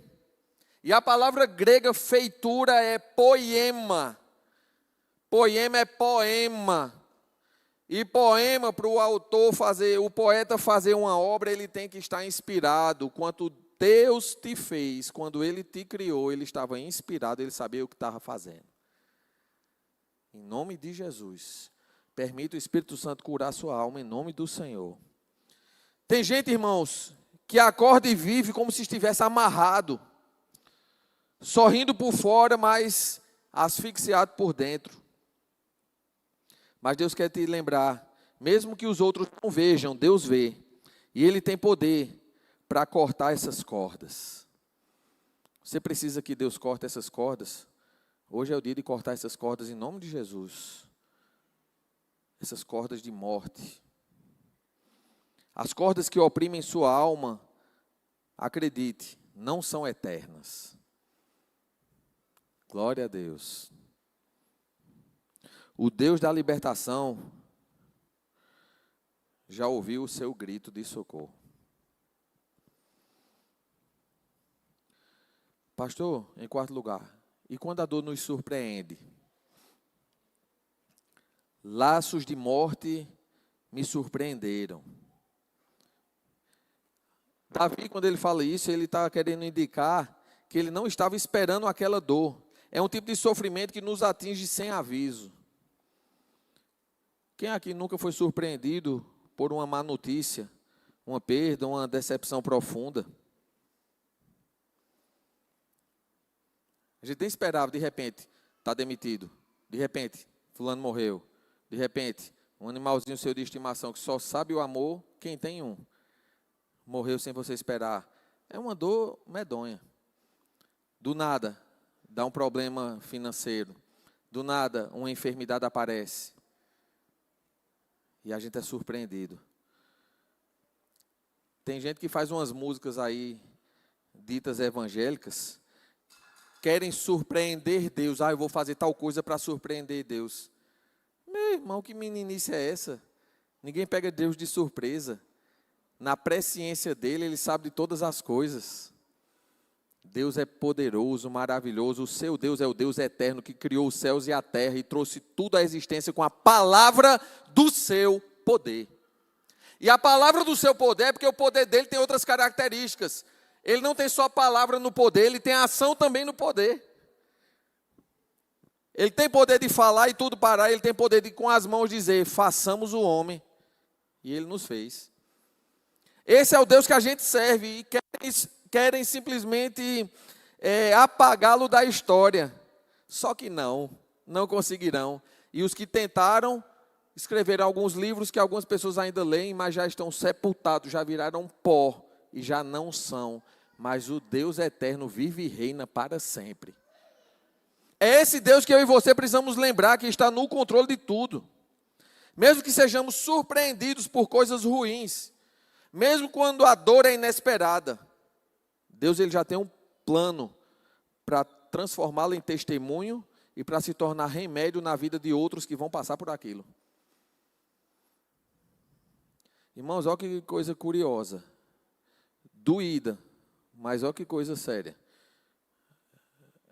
E a palavra grega feitura é poema. Poema é poema. E poema, para o autor fazer, o poeta fazer uma obra, ele tem que estar inspirado. Quanto Deus te fez, quando ele te criou, ele estava inspirado, ele sabia o que estava fazendo. Em nome de Jesus, permita o Espírito Santo curar sua alma, em nome do Senhor. Tem gente, irmãos, que acorda e vive como se estivesse amarrado, sorrindo por fora, mas asfixiado por dentro. Mas Deus quer te lembrar, mesmo que os outros não vejam, Deus vê. E Ele tem poder para cortar essas cordas. Você precisa que Deus corte essas cordas? Hoje é o dia de cortar essas cordas em nome de Jesus. Essas cordas de morte. As cordas que oprimem sua alma, acredite, não são eternas. Glória a Deus. O Deus da libertação já ouviu o seu grito de socorro. Pastor, em quarto lugar, e quando a dor nos surpreende? Laços de morte me surpreenderam. Davi, quando ele fala isso, ele está querendo indicar que ele não estava esperando aquela dor. É um tipo de sofrimento que nos atinge sem aviso. Quem aqui nunca foi surpreendido por uma má notícia, uma perda, uma decepção profunda? A gente nem esperava, de repente, está demitido. De repente, fulano morreu. De repente, Um animalzinho seu de estimação que só sabe o amor, quem tem um. Morreu sem você esperar. É uma dor medonha. Do nada, dá um problema financeiro. Do nada, uma enfermidade aparece. E a gente é surpreendido. Tem gente que faz umas músicas aí, ditas evangélicas, querem surpreender Deus. Eu vou fazer tal coisa para surpreender Deus. Meu irmão, que meninice é essa? Ninguém pega Deus de surpresa. Na presciência dele, ele sabe de todas as coisas. Deus é poderoso, maravilhoso. O seu Deus é o Deus eterno que criou os céus e a terra e trouxe tudo à existência com a palavra do seu poder. E a palavra do seu poder é porque o poder dele tem outras características. Ele não tem só palavra no poder, ele tem ação também no poder. Ele tem poder de falar e tudo parar, ele tem poder de com as mãos dizer, façamos o homem. E ele nos fez. Esse é o Deus que a gente serve e querem simplesmente apagá-lo da história. Só que não conseguirão. E os que tentaram, escreveram alguns livros que algumas pessoas ainda leem, mas já estão sepultados, já viraram pó e já não são. Mas o Deus eterno vive e reina para sempre. É esse Deus que eu e você precisamos lembrar que está no controle de tudo. Mesmo que sejamos surpreendidos por coisas ruins, mesmo quando a dor é inesperada, Deus ele já tem um plano para transformá-la em testemunho e para se tornar remédio na vida de outros que vão passar por aquilo. Irmãos, olha que coisa curiosa, doída, mas olha que coisa séria.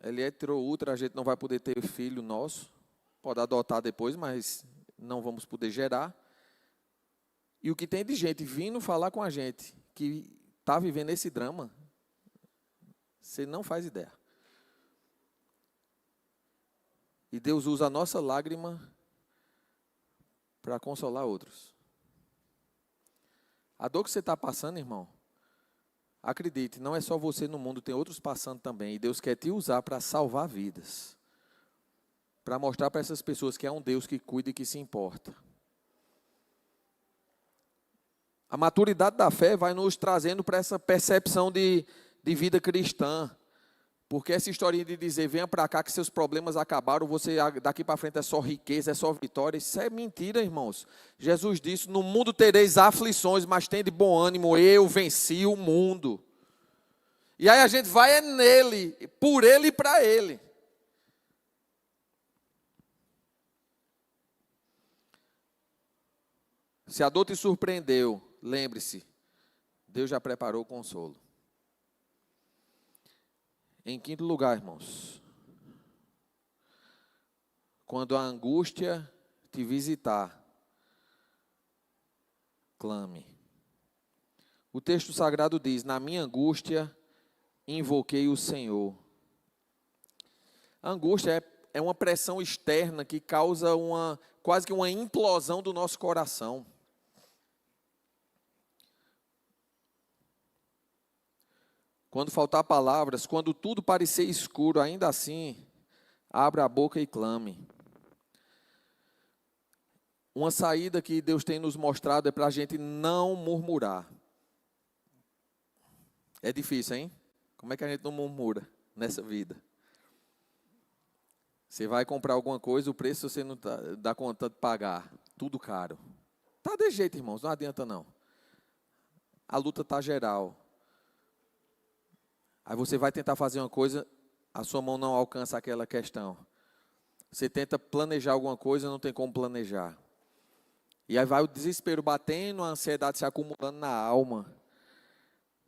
Eletro ultra, a gente não vai poder ter filho nosso, pode adotar depois, mas não vamos poder gerar. E o que tem de gente vindo falar com a gente, que está vivendo esse drama, você não faz ideia. E Deus usa a nossa lágrima para consolar outros. A dor que você está passando, irmão, acredite, não é só você no mundo, tem outros passando também. E Deus quer te usar para salvar vidas. Para mostrar para essas pessoas que é um Deus que cuida e que se importa. A maturidade da fé vai nos trazendo para essa percepção de vida cristã. Porque essa historinha de dizer, venha para cá que seus problemas acabaram, você daqui para frente é só riqueza, é só vitória, isso é mentira, irmãos. Jesus disse, no mundo tereis aflições, mas tende bom ânimo, eu venci o mundo. E aí a gente vai nele, por ele e para ele. Se a dor te surpreendeu, lembre-se, Deus já preparou o consolo. Em quinto lugar, irmãos, quando a angústia te visitar, clame. O texto sagrado diz, na minha angústia, invoquei o Senhor. A angústia é uma pressão externa que causa quase que uma implosão do nosso coração. Quando faltar palavras, quando tudo parecer escuro, ainda assim, abra a boca e clame. Uma saída que Deus tem nos mostrado é para a gente não murmurar. É difícil, hein? Como é que a gente não murmura nessa vida? Você vai comprar alguma coisa, o preço você não dá conta de pagar. Tudo caro. Está de jeito, irmãos, não adianta não. A luta está geral. Aí você vai tentar fazer uma coisa, a sua mão não alcança aquela questão. Você tenta planejar alguma coisa, não tem como planejar. E aí vai o desespero batendo, a ansiedade se acumulando na alma.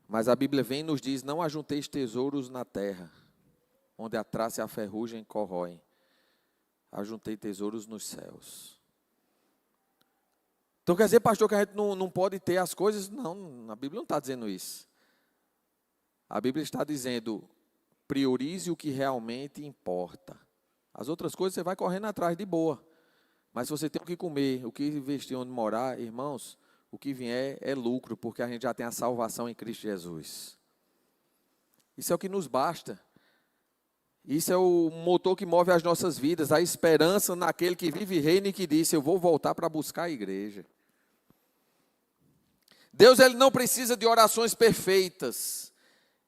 Mas a Bíblia vem e nos diz, não ajunteis tesouros na terra, onde a traça e a ferrugem corroem. Ajuntei tesouros nos céus. Então quer dizer, pastor, que a gente não pode ter as coisas? Não, a Bíblia não está dizendo isso. A Bíblia está dizendo, priorize o que realmente importa. As outras coisas você vai correndo atrás de boa. Mas se você tem o que comer, o que vestir, onde morar, irmãos, o que vier é lucro, porque a gente já tem a salvação em Cristo Jesus. Isso é o que nos basta. Isso é o motor que move as nossas vidas, a esperança naquele que vive e reina e que disse, eu vou voltar para buscar a igreja. Deus, ele não precisa de orações perfeitas.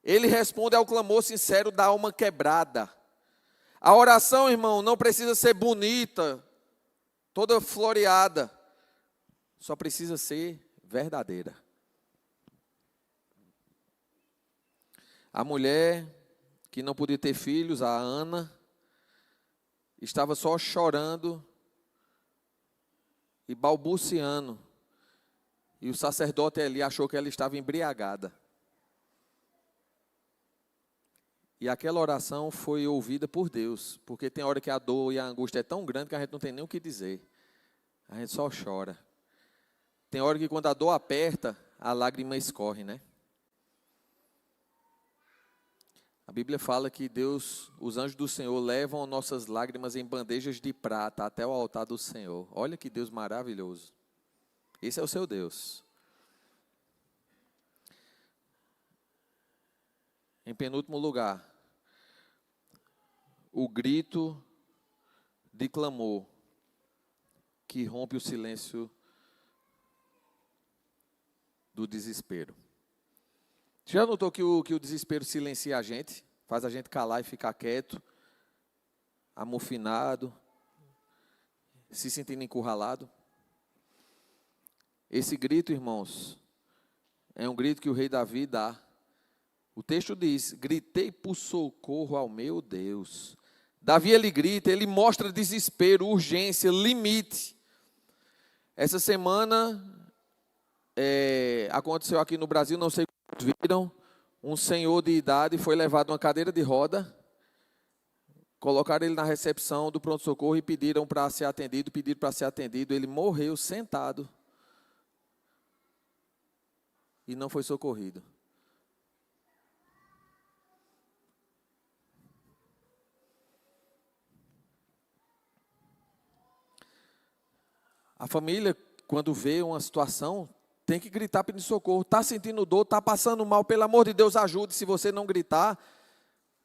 Ele responde ao clamor sincero da alma quebrada. A oração, irmão, não precisa ser bonita, toda floreada. Só precisa ser verdadeira. A mulher que não podia ter filhos, a Ana, estava só chorando e balbuciando. E o sacerdote ali achou que ela estava embriagada. E aquela oração foi ouvida por Deus, porque tem hora que a dor e a angústia é tão grande que a gente não tem nem o que dizer. A gente só chora. Tem hora que quando a dor aperta, a lágrima escorre, né? A Bíblia fala que Deus, os anjos do Senhor, levam nossas lágrimas em bandejas de prata até o altar do Senhor. Olha que Deus maravilhoso. Esse é o seu Deus. Em penúltimo lugar, o grito de clamor que rompe o silêncio do desespero. Já notou que o desespero silencia a gente? Faz a gente calar e ficar quieto, amofinado, se sentindo encurralado? Esse grito, irmãos, é um grito que o rei Davi dá. O texto diz, gritei por socorro ao meu Deus. Davi, ele grita, ele mostra desespero, urgência, limite. Essa semana, aconteceu aqui no Brasil, não sei quantos viram, um senhor de idade foi levado numa cadeira de roda, colocaram ele na recepção do pronto-socorro e pediram para ser atendido, ele morreu sentado e não foi socorrido. A família, quando vê uma situação, tem que gritar pedindo socorro. Está sentindo dor, está passando mal, pelo amor de Deus, ajude. Se você não gritar,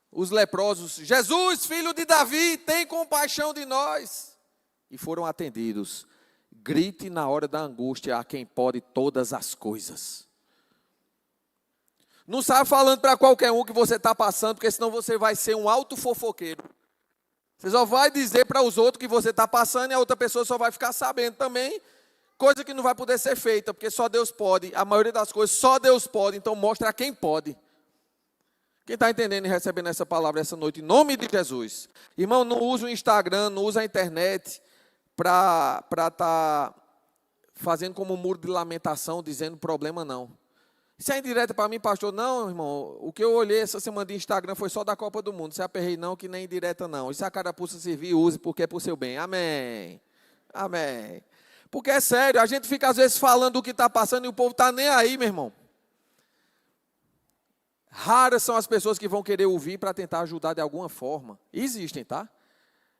os leprosos, Jesus, filho de Davi, tem compaixão de nós. E foram atendidos. Grite na hora da angústia a quem pode todas as coisas. Não saia falando para qualquer um que você está passando, porque senão você vai ser um alto fofoqueiro. Você só vai dizer para os outros que você está passando e a outra pessoa só vai ficar sabendo também, coisa que não vai poder ser feita, porque só Deus pode. A maioria das coisas só Deus pode, então mostra a quem pode. Quem está entendendo e recebendo essa palavra essa noite, em nome de Jesus. Irmão, não use o Instagram, não use a internet para estar fazendo como um muro de lamentação, dizendo problema não. Isso é indireta para mim, pastor? Não, irmão, o que eu olhei essa semana de Instagram foi só da Copa do Mundo. Se aperrei não, que nem indireta não. E se a carapuça servir, use, porque é por seu bem. Amém. Amém. Porque é sério, a gente fica às vezes falando do que está passando e o povo está nem aí, meu irmão. Raras são as pessoas que vão querer ouvir para tentar ajudar de alguma forma. Existem, tá?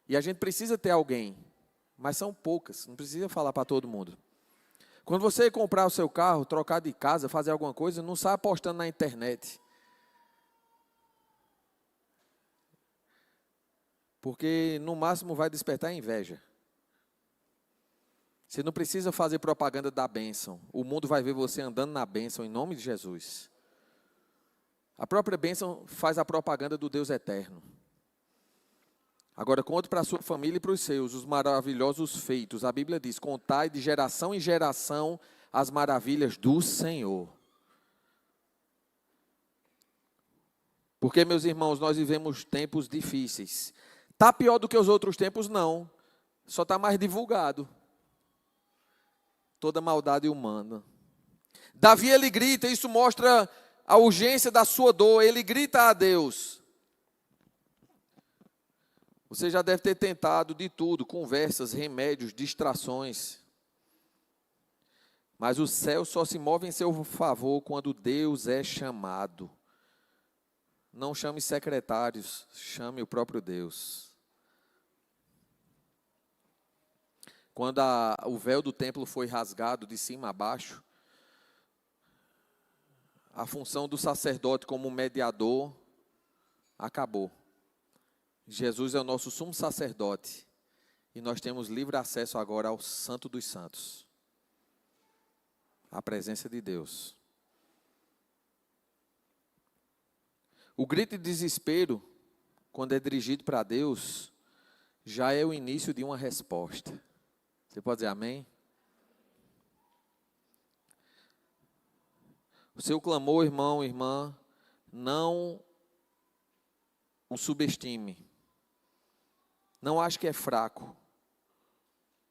E a gente precisa ter alguém, mas são poucas, não precisa falar para todo mundo. Quando você comprar o seu carro, trocar de casa, fazer alguma coisa, não sai apostando na internet. Porque no máximo vai despertar inveja. Você não precisa fazer propaganda da bênção. O mundo vai ver você andando na bênção em nome de Jesus. A própria bênção faz a propaganda do Deus eterno. Agora, conte para a sua família e para os seus os maravilhosos feitos. A Bíblia diz, contai de geração em geração as maravilhas do Senhor. Porque, meus irmãos, nós vivemos tempos difíceis. Está pior do que os outros tempos? Não. Só está mais divulgado. Toda maldade humana. Davi, ele grita, isso mostra a urgência da sua dor. Ele grita a Deus. Você já deve ter tentado de tudo, conversas, remédios, distrações. Mas o céu só se move em seu favor quando Deus é chamado. Não chame secretários, chame o próprio Deus. Quando o véu do templo foi rasgado de cima a baixo, a função do sacerdote como mediador acabou. Jesus é o nosso sumo sacerdote. E nós temos livre acesso agora ao Santo dos Santos. A presença de Deus. O grito de desespero, quando é dirigido para Deus, já é o início de uma resposta. Você pode dizer amém? O seu clamor, irmão, irmã, não o subestime. Não ache que é fraco.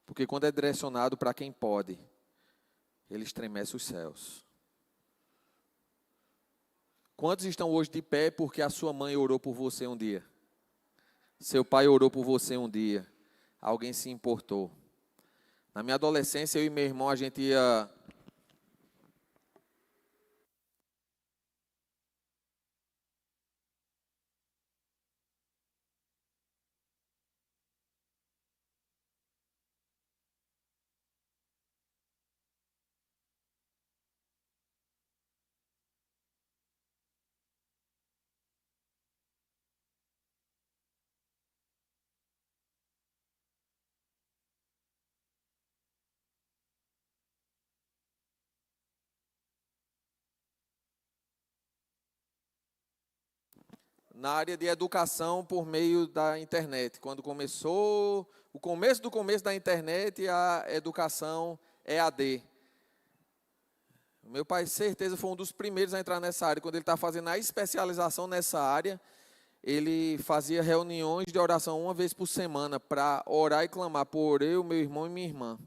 Porque quando é direcionado para quem pode, ele estremece os céus. Quantos estão hoje de pé porque a sua mãe orou por você um dia? Seu pai orou por você um dia. Alguém se importou. Na minha adolescência, eu e meu irmão, a gente ia... na área de educação por meio da internet. Quando começou, o começo do começo da internet, a educação EAD. O meu pai, certeza, foi um dos primeiros a entrar nessa área. Quando ele estava fazendo a especialização nessa área, ele fazia reuniões de oração uma vez por semana para orar e clamar por eu, meu irmão e minha irmã.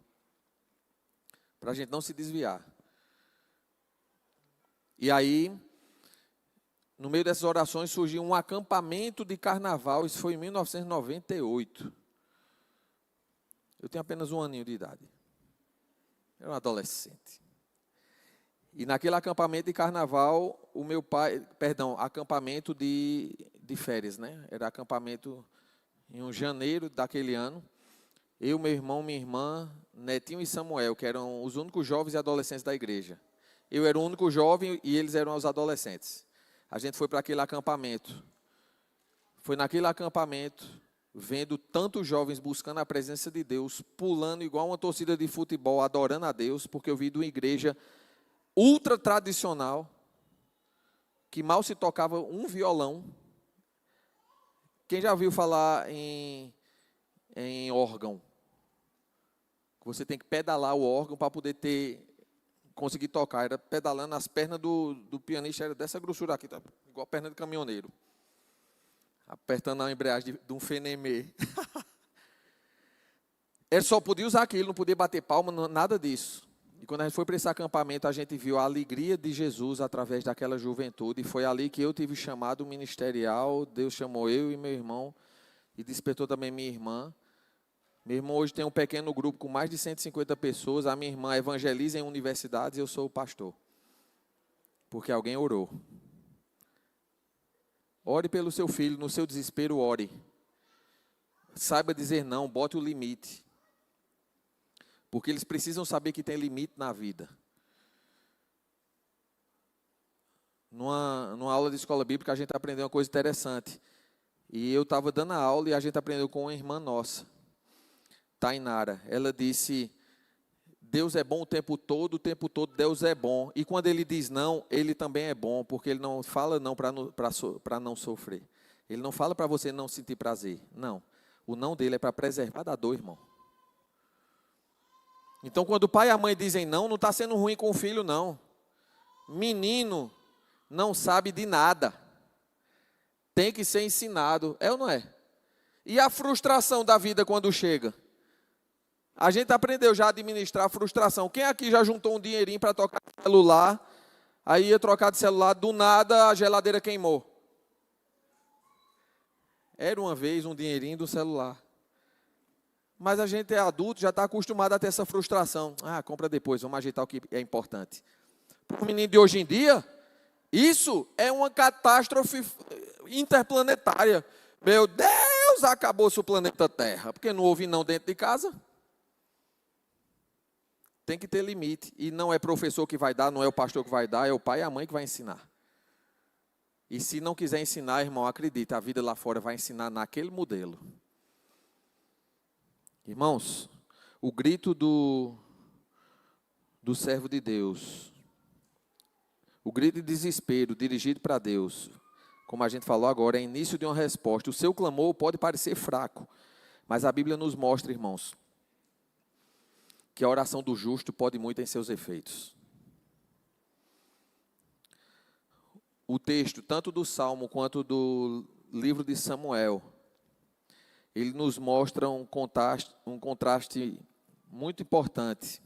Para a gente não se desviar. E aí... no meio dessas orações surgiu um acampamento de carnaval, isso foi em 1998. Eu tinha apenas 1 aninho de idade. Eu era um adolescente. E naquele acampamento de carnaval, o meu pai, acampamento de férias, né? Era acampamento em janeiro daquele ano. Eu, meu irmão, minha irmã, Netinho e Samuel, que eram os únicos jovens e adolescentes da igreja. Eu era o único jovem e eles eram os adolescentes. A gente foi para aquele acampamento. Foi naquele acampamento, vendo tantos jovens buscando a presença de Deus, pulando igual uma torcida de futebol, adorando a Deus, porque eu vi de uma igreja ultra tradicional, que mal se tocava um violão. Quem já ouviu falar em órgão? Você tem que pedalar o órgão para poder conseguir tocar. Era pedalando, as pernas do pianista era dessa grossura aqui, tá? Igual a perna de caminhoneiro. Apertando a embreagem de um fenemê. Ele só podia usar aquilo, não podia bater palma, nada disso. E quando a gente foi para esse acampamento, a gente viu a alegria de Jesus através daquela juventude. E foi ali que eu tive chamado ministerial. Deus chamou eu e meu irmão. E despertou também minha irmã. Meu irmão hoje tem um pequeno grupo com mais de 150 pessoas. A minha irmã evangeliza em universidades e eu sou o pastor. Porque alguém orou. Ore pelo seu filho, no seu desespero, ore. Saiba dizer não, bote o limite. Porque eles precisam saber que tem limite na vida. Numa aula de escola bíblica, a gente aprendeu uma coisa interessante. E eu estava dando a aula e a gente aprendeu com uma irmã nossa, Tainara. Ela disse, Deus é bom o tempo todo Deus é bom. E quando Ele diz não, Ele também é bom, porque Ele não fala não para não sofrer. Ele não fala para você não sentir prazer. Não. O não dele é para preservar da dor, irmão. Então, quando o pai e a mãe dizem não, não está sendo ruim com o filho, não. Menino não sabe de nada. Tem que ser ensinado. É ou não é? E a frustração da vida quando chega? A gente aprendeu já a administrar a frustração. Quem aqui já juntou um dinheirinho para trocar de celular? Aí ia trocar de celular, do nada a geladeira queimou. Era uma vez um dinheirinho do celular. Mas a gente é adulto, já está acostumado a ter essa frustração. Ah, compra depois, vamos ajeitar o que é importante. Para o menino de hoje em dia, isso é uma catástrofe interplanetária. Meu Deus, acabou-se o planeta Terra. Porque não houve não dentro de casa. Tem que ter limite. E não é professor que vai dar, não é o pastor que vai dar, é o pai e a mãe que vai ensinar. E se não quiser ensinar, irmão, acredita, a vida lá fora vai ensinar naquele modelo. Irmãos, o grito do servo de Deus, o grito de desespero dirigido para Deus, como a gente falou agora, é início de uma resposta. O seu clamor pode parecer fraco, mas a Bíblia nos mostra, irmãos, que a oração do justo pode muito em seus efeitos. O texto, tanto do Salmo quanto do livro de Samuel, ele nos mostra um contraste muito importante.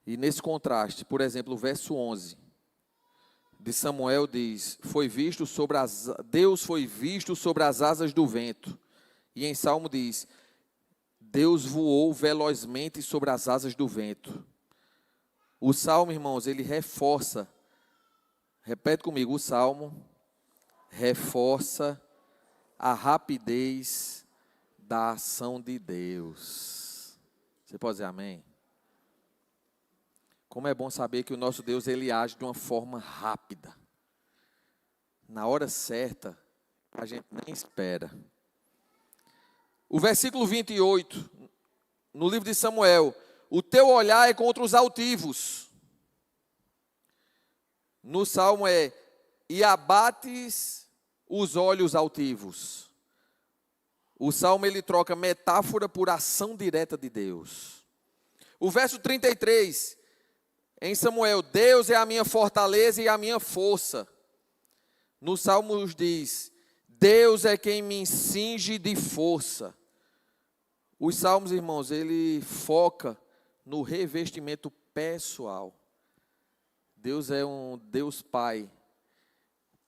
E nesse contraste, por exemplo, o verso 11 de Samuel diz: Deus foi visto sobre as asas do vento. E em Salmo diz: Deus voou velozmente sobre as asas do vento. O Salmo, irmãos, ele reforça, repete comigo, o Salmo reforça a rapidez da ação de Deus. Você pode dizer amém? Como é bom saber que o nosso Deus, ele age de uma forma rápida. Na hora certa, a gente nem espera. O versículo 28, no livro de Samuel: o teu olhar é contra os altivos. No Salmo é: e abates os olhos altivos. O Salmo, ele troca metáfora por ação direta de Deus. O verso 33, em Samuel: Deus é a minha fortaleza e a minha força. No Salmo diz: Deus é quem me cinge de força. Os Salmos, irmãos, ele foca no revestimento pessoal. Deus é um Deus Pai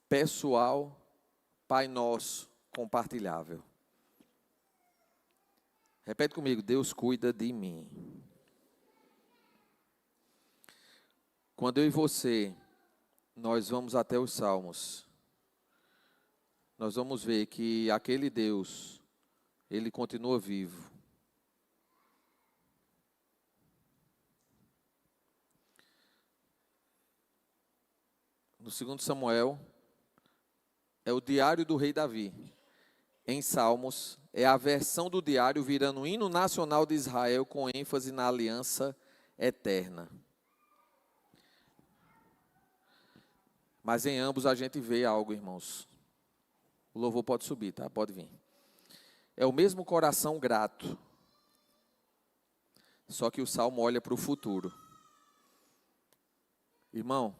pessoal, Pai nosso, compartilhável. Repete comigo: Deus cuida de mim. Quando eu e você, nós vamos até os Salmos, nós vamos ver que aquele Deus, ele continua vivo. No 2 Samuel, é o diário do rei Davi. Em Salmos, é a versão do diário virando o hino nacional de Israel com ênfase na aliança eterna. Mas em ambos a gente vê algo, irmãos. O louvor pode subir, tá? Pode vir. É o mesmo coração grato. Só que o Salmo olha para o futuro. Irmão,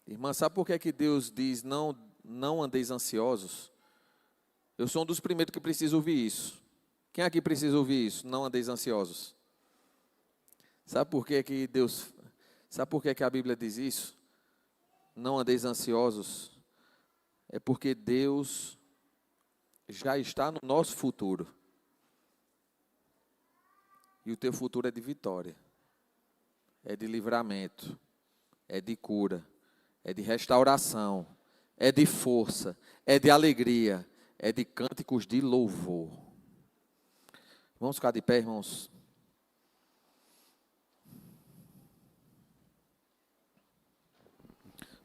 irmã, sabe por que Deus diz: não andeis ansiosos? Eu sou um dos primeiros que precisa ouvir isso. Quem aqui precisa ouvir isso? Não andeis ansiosos. Sabe por que a Bíblia diz isso? Não andeis ansiosos. É porque Deus já está no nosso futuro. E o teu futuro é de vitória. É de livramento. É de cura. É de restauração. É de força. É de alegria. É de cânticos de louvor. Vamos ficar de pé, irmãos?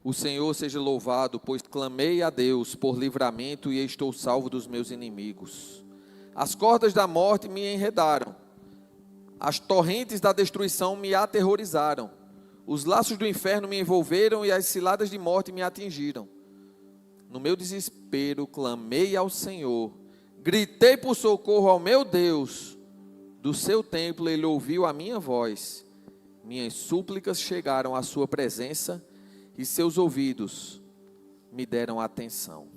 O Senhor seja louvado, pois clamei a Deus por livramento e estou salvo dos meus inimigos. As cordas da morte me enredaram, as torrentes da destruição me aterrorizaram, os laços do inferno me envolveram e as ciladas de morte me atingiram. No meu desespero clamei ao Senhor, gritei por socorro ao meu Deus. Do seu templo ele ouviu a minha voz, minhas súplicas chegaram à sua presença e seus ouvidos me deram atenção.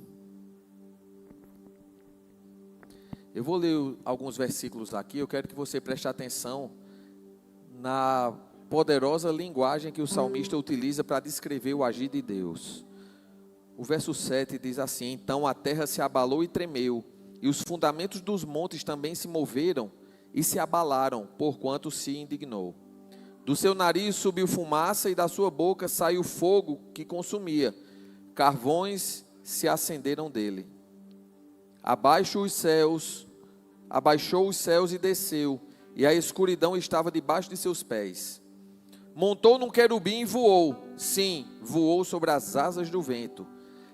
Eu vou ler alguns versículos aqui, eu quero que você preste atenção na poderosa linguagem que o salmista utiliza para descrever o agir de Deus. O verso 7 diz assim: então a terra se abalou e tremeu, e os fundamentos dos montes também se moveram e se abalaram, porquanto se indignou. Do seu nariz subiu fumaça e da sua boca saiu fogo que consumia. Carvões se acenderam dele. Abaixou os céus e desceu, e a escuridão estava debaixo de seus pés. Montou num querubim e voou. Sim, voou sobre as asas do vento.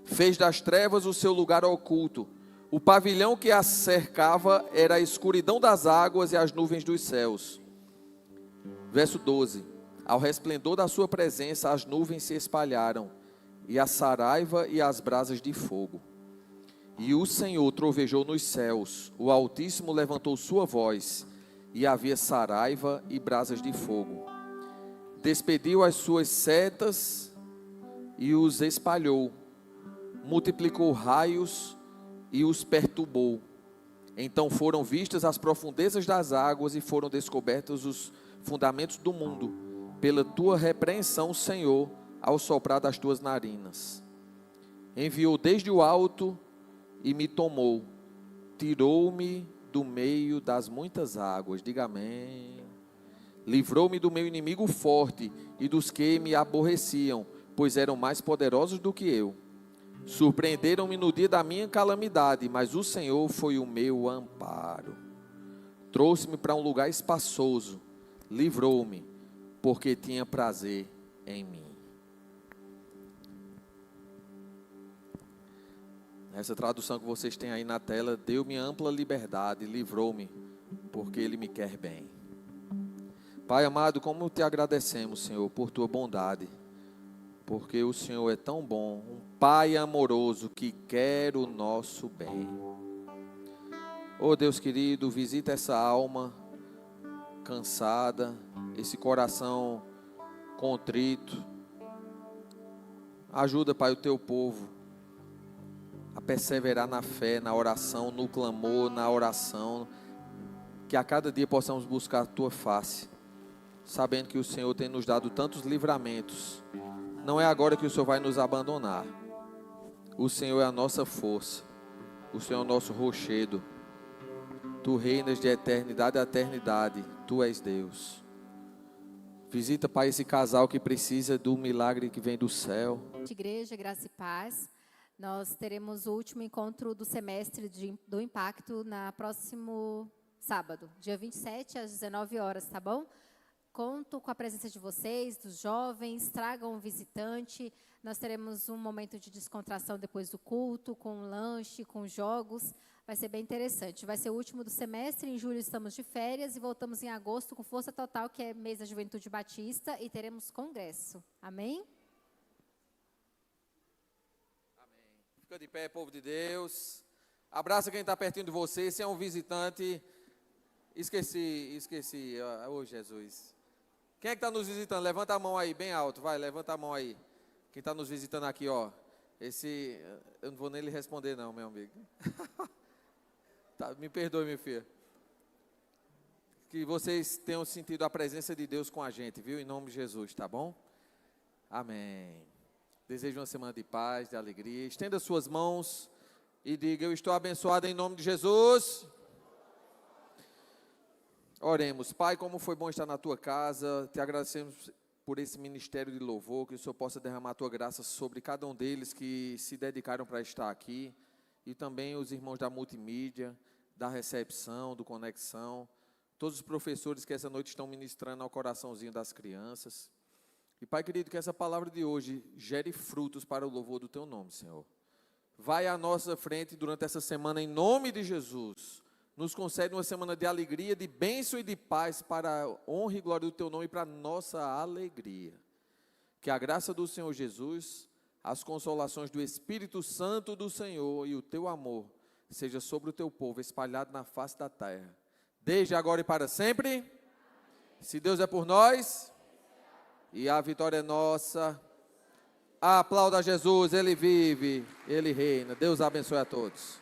Fez das trevas o seu lugar oculto. O pavilhão que a cercava era a escuridão das águas e as nuvens dos céus. Verso 12. Ao resplendor da sua presença, as nuvens se espalharam, e a saraiva e as brasas de fogo. E o Senhor trovejou nos céus, o Altíssimo levantou sua voz, e havia saraiva e brasas de fogo. Despediu as suas setas e os espalhou, multiplicou raios e os perturbou. Então foram vistas as profundezas das águas e foram descobertos os fundamentos do mundo, pela tua repreensão, Senhor, ao soprar das tuas narinas. Enviou desde o alto e me tomou, tirou-me do meio das muitas águas. Diga amém. Livrou-me do meu inimigo forte e dos que me aborreciam, pois eram mais poderosos do que eu. Surpreenderam-me no dia da minha calamidade, mas o Senhor foi o meu amparo. Trouxe-me para um lugar espaçoso, livrou-me, porque tinha prazer em mim. Essa tradução que vocês têm aí na tela, deu-me ampla liberdade, livrou-me, porque Ele me quer bem. Pai amado, como te agradecemos, Senhor, por tua bondade, porque o Senhor é tão bom, um Pai amoroso que quer o nosso bem. Oh Deus querido, visita essa alma cansada, esse coração contrito. Ajuda, Pai, o teu povo a perseverar na fé, na oração, no clamor, na oração, que a cada dia possamos buscar a tua face, sabendo que o Senhor tem nos dado tantos livramentos. Não é agora que o Senhor vai nos abandonar. O Senhor é a nossa força, o Senhor é o nosso rochedo. Tu reinas de eternidade a eternidade, Tu és Deus. Visita, Pai, esse casal que precisa do milagre que vem do céu. Igreja, graça e paz. Nós teremos o último encontro do semestre do Impacto na próximo sábado, dia 27 às 19 horas, tá bom? Conto com a presença de vocês, dos jovens, tragam um visitante. Nós teremos um momento de descontração depois do culto, com um lanche, com jogos. Vai ser bem interessante. Vai ser o último do semestre, em julho estamos de férias e voltamos em agosto com Força Total, que é mês da Juventude Batista, e teremos congresso. Amém? Fica de pé, povo de Deus. Abraça quem está pertinho de você. Se é um visitante, esqueci. Oh, Jesus. Quem é que está nos visitando? Levanta a mão aí, bem alto. Vai, levanta a mão aí. Quem está nos visitando aqui, ó. Eu não vou nem lhe responder não, meu amigo. Tá, me perdoe, meu filho. Que vocês tenham sentido a presença de Deus com a gente, viu? Em nome de Jesus, tá bom? Amém. Desejo uma semana de paz, de alegria. Estenda suas mãos e diga: eu estou abençoado em nome de Jesus. Oremos. Pai, como foi bom estar na tua casa. Te agradecemos por esse ministério de louvor. Que o Senhor possa derramar a tua graça sobre cada um deles que se dedicaram para estar aqui. E também os irmãos da multimídia, da recepção, do Conexão. Todos os professores que essa noite estão ministrando ao coraçãozinho das crianças. E, Pai querido, que essa palavra de hoje gere frutos para o louvor do Teu nome, Senhor. Vai à nossa frente durante essa semana, em nome de Jesus. Nos concede uma semana de alegria, de bênção e de paz para a honra e glória do Teu nome e para a nossa alegria. Que a graça do Senhor Jesus, as consolações do Espírito Santo do Senhor e o Teu amor seja sobre o Teu povo, espalhado na face da terra. Desde agora e para sempre. Se Deus é por nós... E a vitória é nossa. Aplauda Jesus, Ele vive, Ele reina. Deus abençoe a todos.